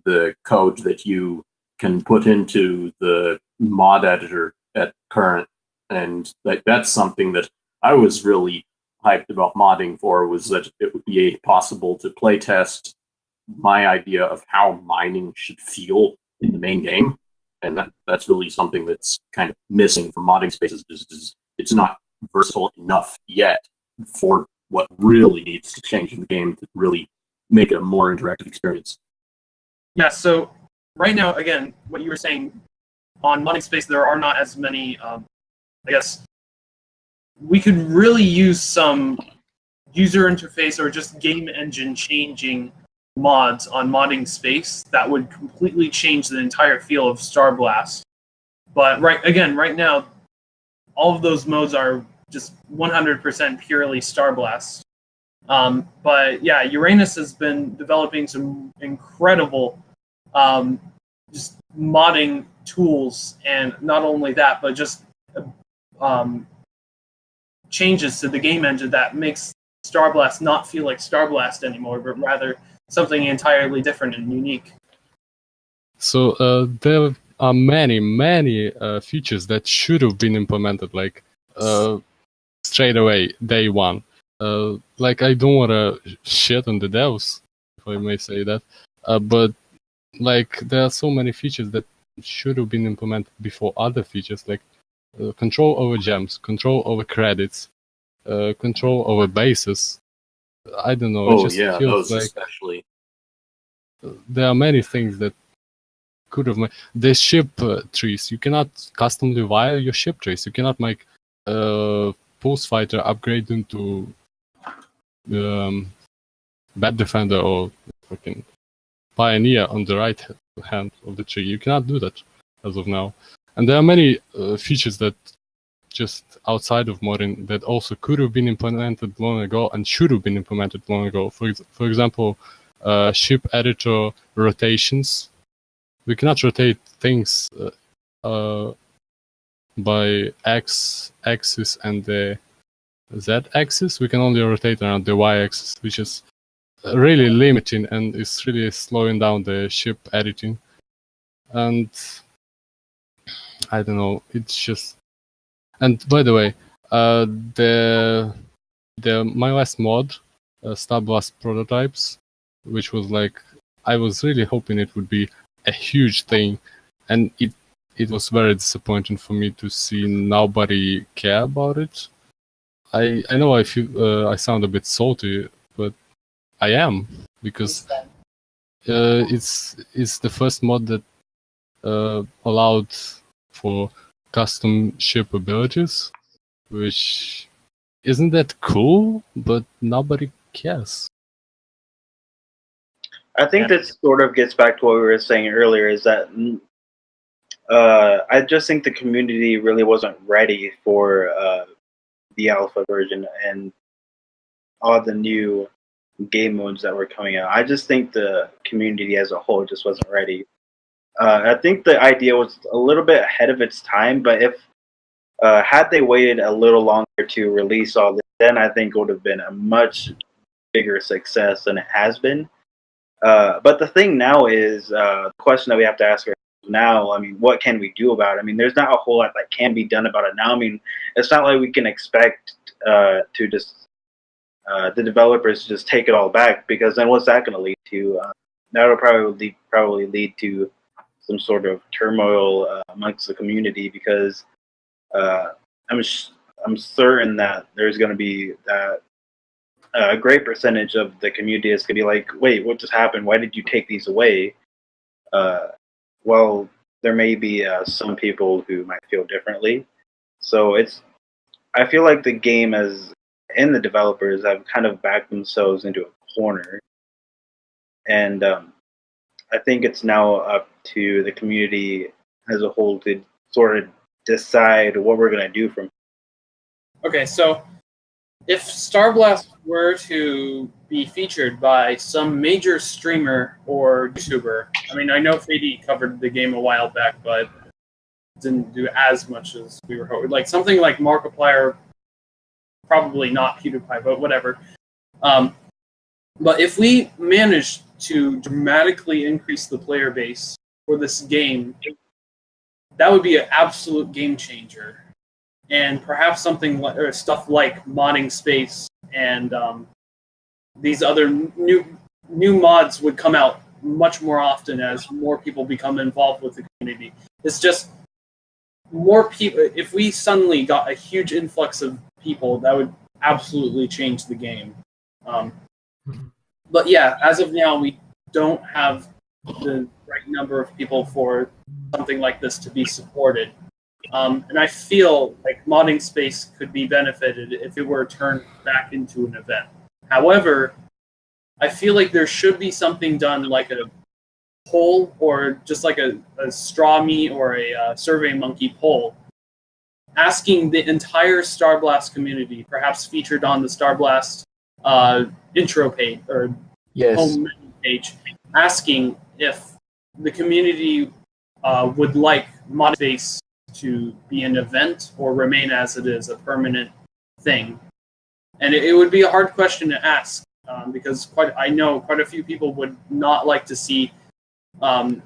the code that you can put into the mod editor at current. And that's something that I was really hyped about modding for, was that it would be possible to playtest my idea of how mining should feel in the main game. And that's really something that's kind of missing from modding spaces. It's not versatile enough yet for what really needs to change in the game to really make it a more interactive experience. Yeah, so right now, again, what you were saying, on modding space, there are not as many, I guess, we could really use some user interface or just game engine changing mods on modding space that would completely change the entire feel of Starblast. But right now, all of those modes are just 100% purely Starblast. But yeah, Uranus has been developing some incredible just modding tools, and not only that, but just changes to the game engine that makes Starblast not feel like Starblast anymore, but rather something entirely different and unique. So there are many features that should have been implemented, like straight away, day one. Like, I don't want to shit on the devs, if I may say that, but like, there are so many features that should have been implemented before other features, like control over gems, control over credits, control over bases. I don't know. Oh it just yeah, feels those like especially. there are many things that could have made. The ship trees, you cannot customly wire your ship trees. You cannot make Pulse Fighter upgrade into Bat Defender or fucking Pioneer on the right hand of the tree. You cannot do that as of now. And there are many features that just outside of modding that also could have been implemented long ago and should have been implemented long ago. For example, ship editor rotations. We cannot rotate things by x-axis and the z-axis. We can only rotate around the y-axis, which is really limiting and is really slowing down the ship editing. And I don't know, it's just... And by the way, the my last mod, Starblast Prototypes, which was like, I was really hoping it would be a huge thing, and it was very disappointing for me to see nobody care about it. I know I feel I sound a bit salty, but I am, because it's the first mod that allowed for custom ship abilities, which isn't that cool, but nobody cares. I think that sort of gets back to what we were saying earlier, is that I just think the community really wasn't ready for the alpha version and all the new game modes that were coming out. I just think the community as a whole just wasn't ready. I think the idea was a little bit ahead of its time, but if had they waited a little longer to release all this, then I think it would have been a much bigger success than it has been. But the thing now is, the question that we have to ask ourselves now, I mean, what can we do about it? I mean, there's not a whole lot that can be done about it now. I mean, it's not like we can expect to just the developers to just take it all back, because then what's that going to lead to? That'll probably lead to some sort of turmoil amongst the community, because I'm certain that there's going to be that a great percentage of the community is going to be like, wait, what just happened? Why did you take these away? Well, there may be some people who might feel differently. So I feel like the game and the developers have kind of backed themselves into a corner. And I think it's now up to the community as a whole to sort of decide what we're going to do from here. Okay, so if Starblast were to be featured by some major streamer or YouTuber, I mean, I know Fady covered the game a while back, but didn't do as much as we were hoping. Like something like Markiplier, probably not PewDiePie, but whatever. But if we managed to dramatically increase the player base for this game, that would be an absolute game changer. And perhaps something like, or stuff like modding space and these other new mods would come out much more often as more people become involved with the community. It's just more people. If we suddenly got a huge influx of people, that would absolutely change the game. But yeah, as of now, we don't have the right number of people for something like this to be supported. And I feel like modding space could be benefited if it were turned back into an event. However, I feel like there should be something done like a poll or just like a straw me or a survey monkey poll asking the entire Starblast community, perhaps featured on the Starblast intro page or home menu page, asking if the community would like mod space to be an event or remain as it is, a permanent thing. And it would be a hard question to ask because I know quite a few people would not like to see the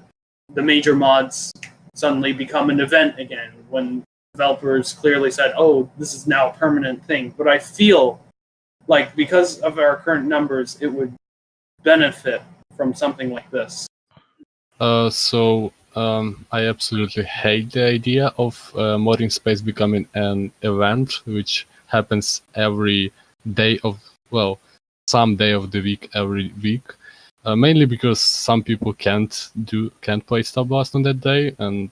major mods suddenly become an event again when developers clearly said, oh, this is now a permanent thing. But I feel like because of our current numbers, it would benefit from something like this. I absolutely hate the idea of modding space becoming an event, which happens every day of, some day of the week, every week. Mainly because some people can't play Starblast on that day, and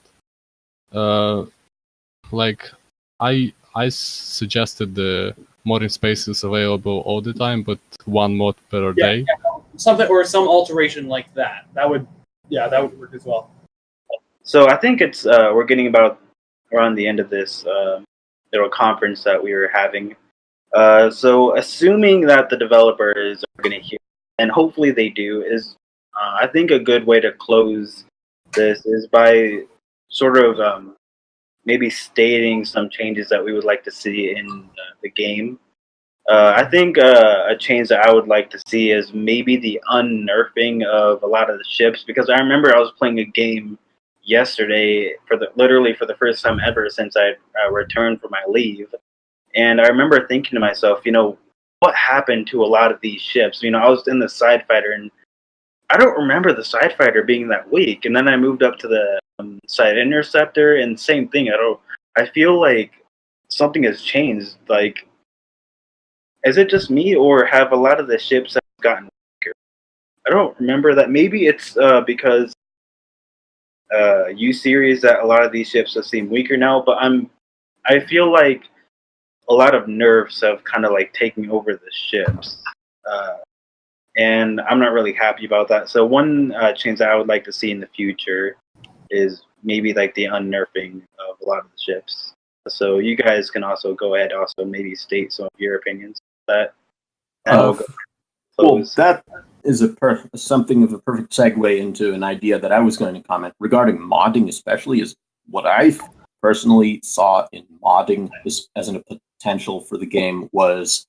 I suggested the modding space is available all the time, but one mod per day. Yeah, something or some alteration like that. That would work as well. So I think it's we're getting about around the end of this little conference that we were having. So assuming that the developers are going to hear, and hopefully they do, is I think a good way to close this is by sort of maybe stating some changes that we would like to see in the game. I think a change that I would like to see is maybe the unnerfing of a lot of the ships, because I remember I was playing a game yesterday literally for the first time ever since I returned from my leave, and I remember thinking to myself, what happened to a lot of these ships? I was in the side fighter, and I don't remember the side fighter being that weak, and then I moved up to the side interceptor, and same thing. I feel like something has changed. Like, is it just me, or have a lot of the ships gotten weaker? I don't remember that. Maybe it's because U-series that a lot of these ships have seemed weaker now, but I feel like a lot of nerfs have kind of like taken over the ships, and I'm not really happy about that. So one change that I would like to see in the future is maybe like the unnerfing of a lot of the ships. So you guys can also go ahead, also maybe state some of your opinions on that. And we'll go close. That is something of a perfect segue into an idea that I was going to comment regarding modding, especially, is what I personally saw in modding as a potential for the game was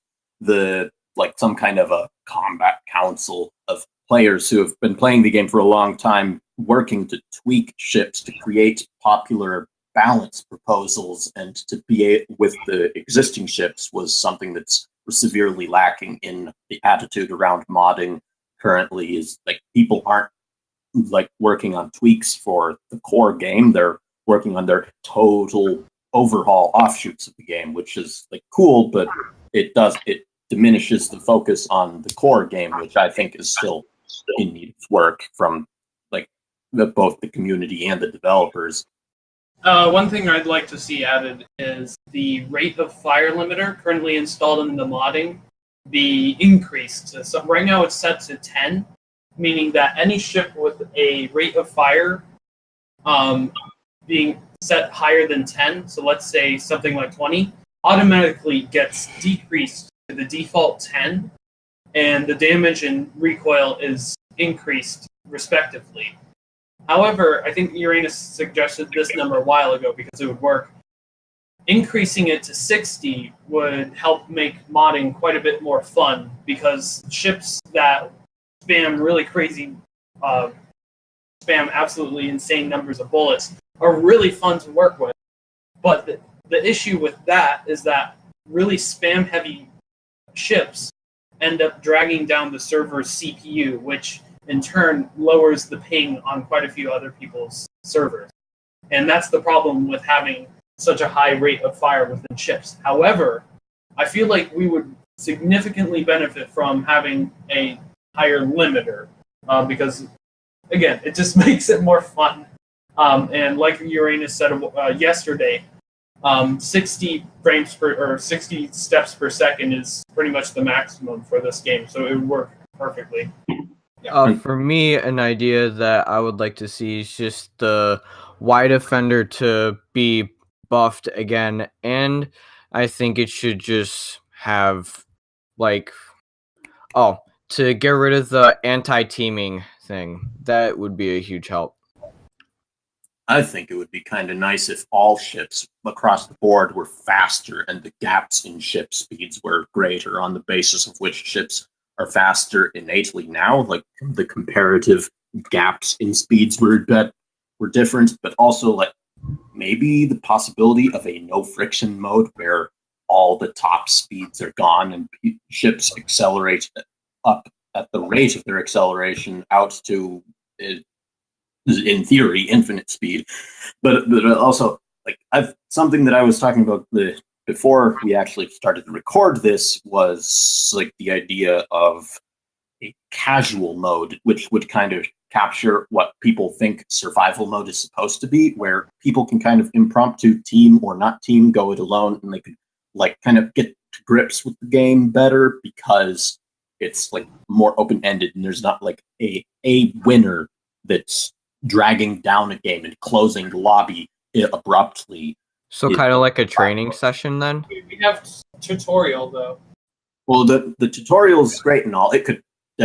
some kind of a combat council of players who have been playing the game for a long time, working to tweak ships to create popular balance proposals, and to be with the existing ships was something that's severely lacking in the attitude around modding currently. Is like people aren't like working on tweaks for the core game, they're working on their total overhaul offshoots of the game, which is like cool, but it diminishes the focus on the core game, which I think is still in need of work from both the community and the developers. One thing I'd like to see added is the rate of fire limiter currently installed in the modding be increased. So right now it's set to 10, meaning that any ship with a rate of fire being set higher than 10, so let's say something like 20, automatically gets decreased to the default 10, and the damage and recoil is increased respectively. However, I think Uranus suggested this number a while ago because it would work. Increasing it to 60 would help make modding quite a bit more fun, because ships that spam really crazy, spam absolutely insane numbers of bullets are really fun to work with. But the issue with that is that really spam-heavy ships end up dragging down the server's CPU, which in turn lowers the ping on quite a few other people's servers. And that's the problem with having such a high rate of fire within ships. However, I feel like we would significantly benefit from having a higher limiter, because, again, it just makes it more fun. And like Uranus said yesterday, 60 frames per, or 60 steps per second is pretty much the maximum for this game, so it would work perfectly. For me, an idea that I would like to see is just the wide offender to be buffed again, and I think it should just have to get rid of the anti-teaming thing. That would be a huge help. I think it would be kind of nice if all ships across the board were faster and the gaps in ship speeds were greater on the basis of which ships are faster innately now. Like the comparative gaps in speeds were different, but also like maybe the possibility of a no friction mode where all the top speeds are gone and ships accelerate up at the rate of their acceleration out to, in theory, infinite speed. But also, like something that I was talking about before we actually started to record this was like the idea of a casual mode, which would kind of capture what people think survival mode is supposed to be, where people can kind of impromptu team or not team, go it alone, and they could like kind of get to grips with the game better because it's like more open-ended and there's not like a winner that's dragging down a game and closing the lobby abruptly. So kind of like a training session then? We have tutorial though. Well, the tutorial is great and all. It could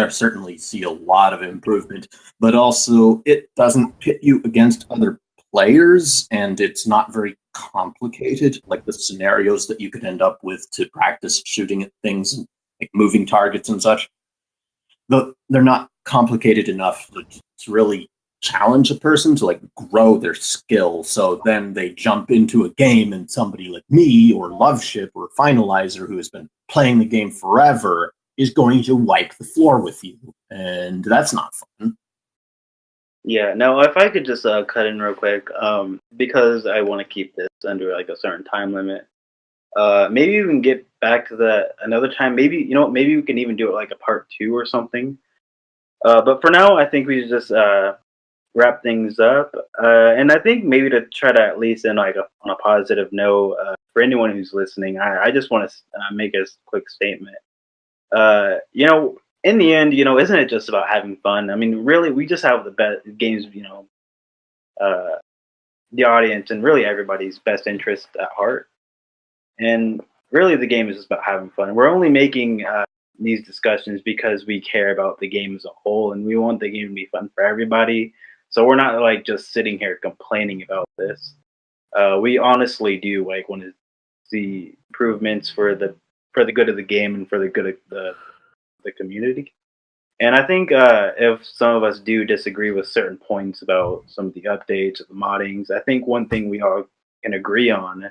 certainly see a lot of improvement, but also it doesn't pit you against other players and it's not very complicated, like the scenarios that you could end up with to practice shooting at things and like moving targets and such. They're not complicated enough to really challenge a person to like grow their skill. So then they jump into a game and somebody like me or Loveship or Finalizer, who has been playing the game forever, is going to wipe the floor with you. And that's not fun. Yeah, now if I could just cut in real quick, because I want to keep this under like a certain time limit. Maybe we can get back to that another time. Maybe maybe we can even do it like a part 2 or something. But for now, I think we should just wrap things up. And I think maybe to try to at least end like on a positive note for anyone who's listening, I just want to make a quick statement. In the end, isn't it just about having fun? I mean, really, we just have the best games, the audience and really everybody's best interest at heart. And really, the game is just about having fun. We're only making these discussions because we care about the game as a whole, and we want the game to be fun for everybody. So we're not like just sitting here complaining about this. We honestly do like want to see improvements for the good of the game and for the good of the community. And I think if some of us do disagree with certain points about some of the updates or the moddings, I think one thing we all can agree on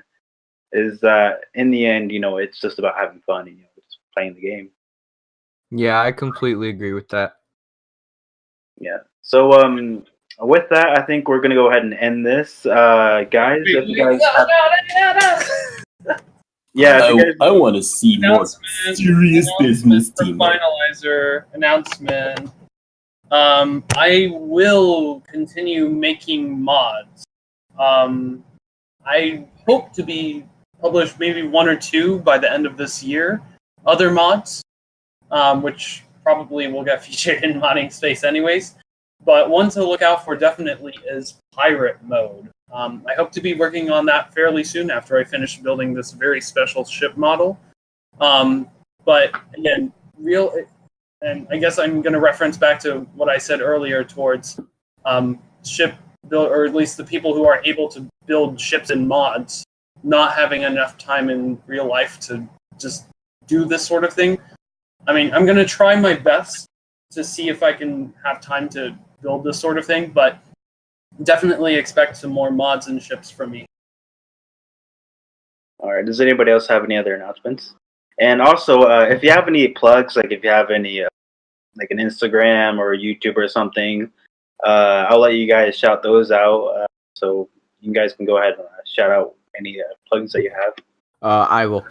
is that in the end, it's just about having fun and just playing the game. Yeah, I completely agree with that. Yeah. So with that, I think we're gonna go ahead and end this, guys. If you guys I want to see more serious business team. Finalizer announcement. I will continue making mods. I hope to be published maybe 1 or 2 by the end of this year. Other mods, which probably will get featured in modding space anyways. But one to look out for definitely is pirate mode. I hope to be working on that fairly soon after I finish building this very special ship model. But again, and I guess I'm going to reference back to what I said earlier towards ship build, or at least the people who are able to build ships and mods, not having enough time in real life to just do this sort of thing. I mean, I'm going to try my best to see if I can have time to build this sort of thing, but definitely expect some more mods and ships from me. All right. Does anybody else have any other announcements? And also, if you have any plugs, like if you have any, like an Instagram or YouTube or something, I'll let you guys shout those out. So you guys can go ahead and shout out any plugs that you have. I will.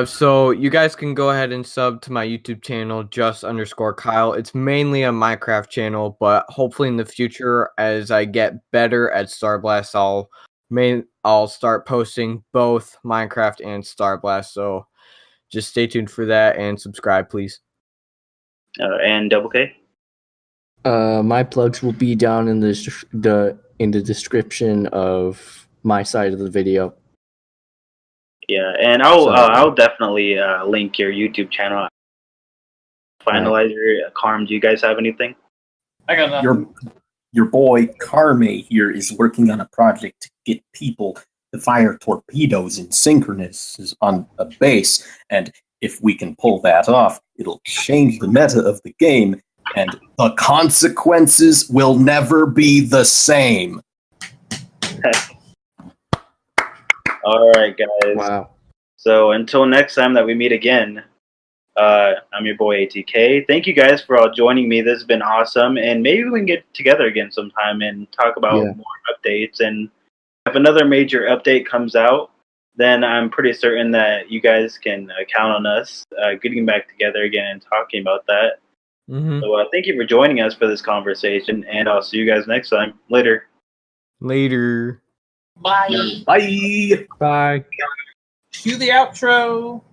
So you guys can go ahead and sub to my YouTube channel, just_Kyle. It's mainly a Minecraft channel, but hopefully in the future, as I get better at Starblast, I'll start posting both Minecraft and Starblast. So just stay tuned for that and subscribe, please. And DoubleK? My plugs will be down in the description of my side of the video. Yeah, and I'll definitely link your YouTube channel. Finalizer, Carme, do you guys have anything? I got nothing. your boy Carme here is working on a project to get people to fire torpedoes in synchronous on a base, and if we can pull that off, it'll change the meta of the game, and the consequences will never be the same. All right, guys. Wow. So until next time that we meet again, I'm your boy ATK. Thank you guys for all joining me. This has been awesome, and maybe we can get together again sometime and talk about more updates. And if another major update comes out, then I'm pretty certain that you guys can count on us getting back together again and talking about that. Mm-hmm. So thank you for joining us for this conversation, and I'll see you guys next time. Later. Later. Bye. Bye. Bye. Cue the outro.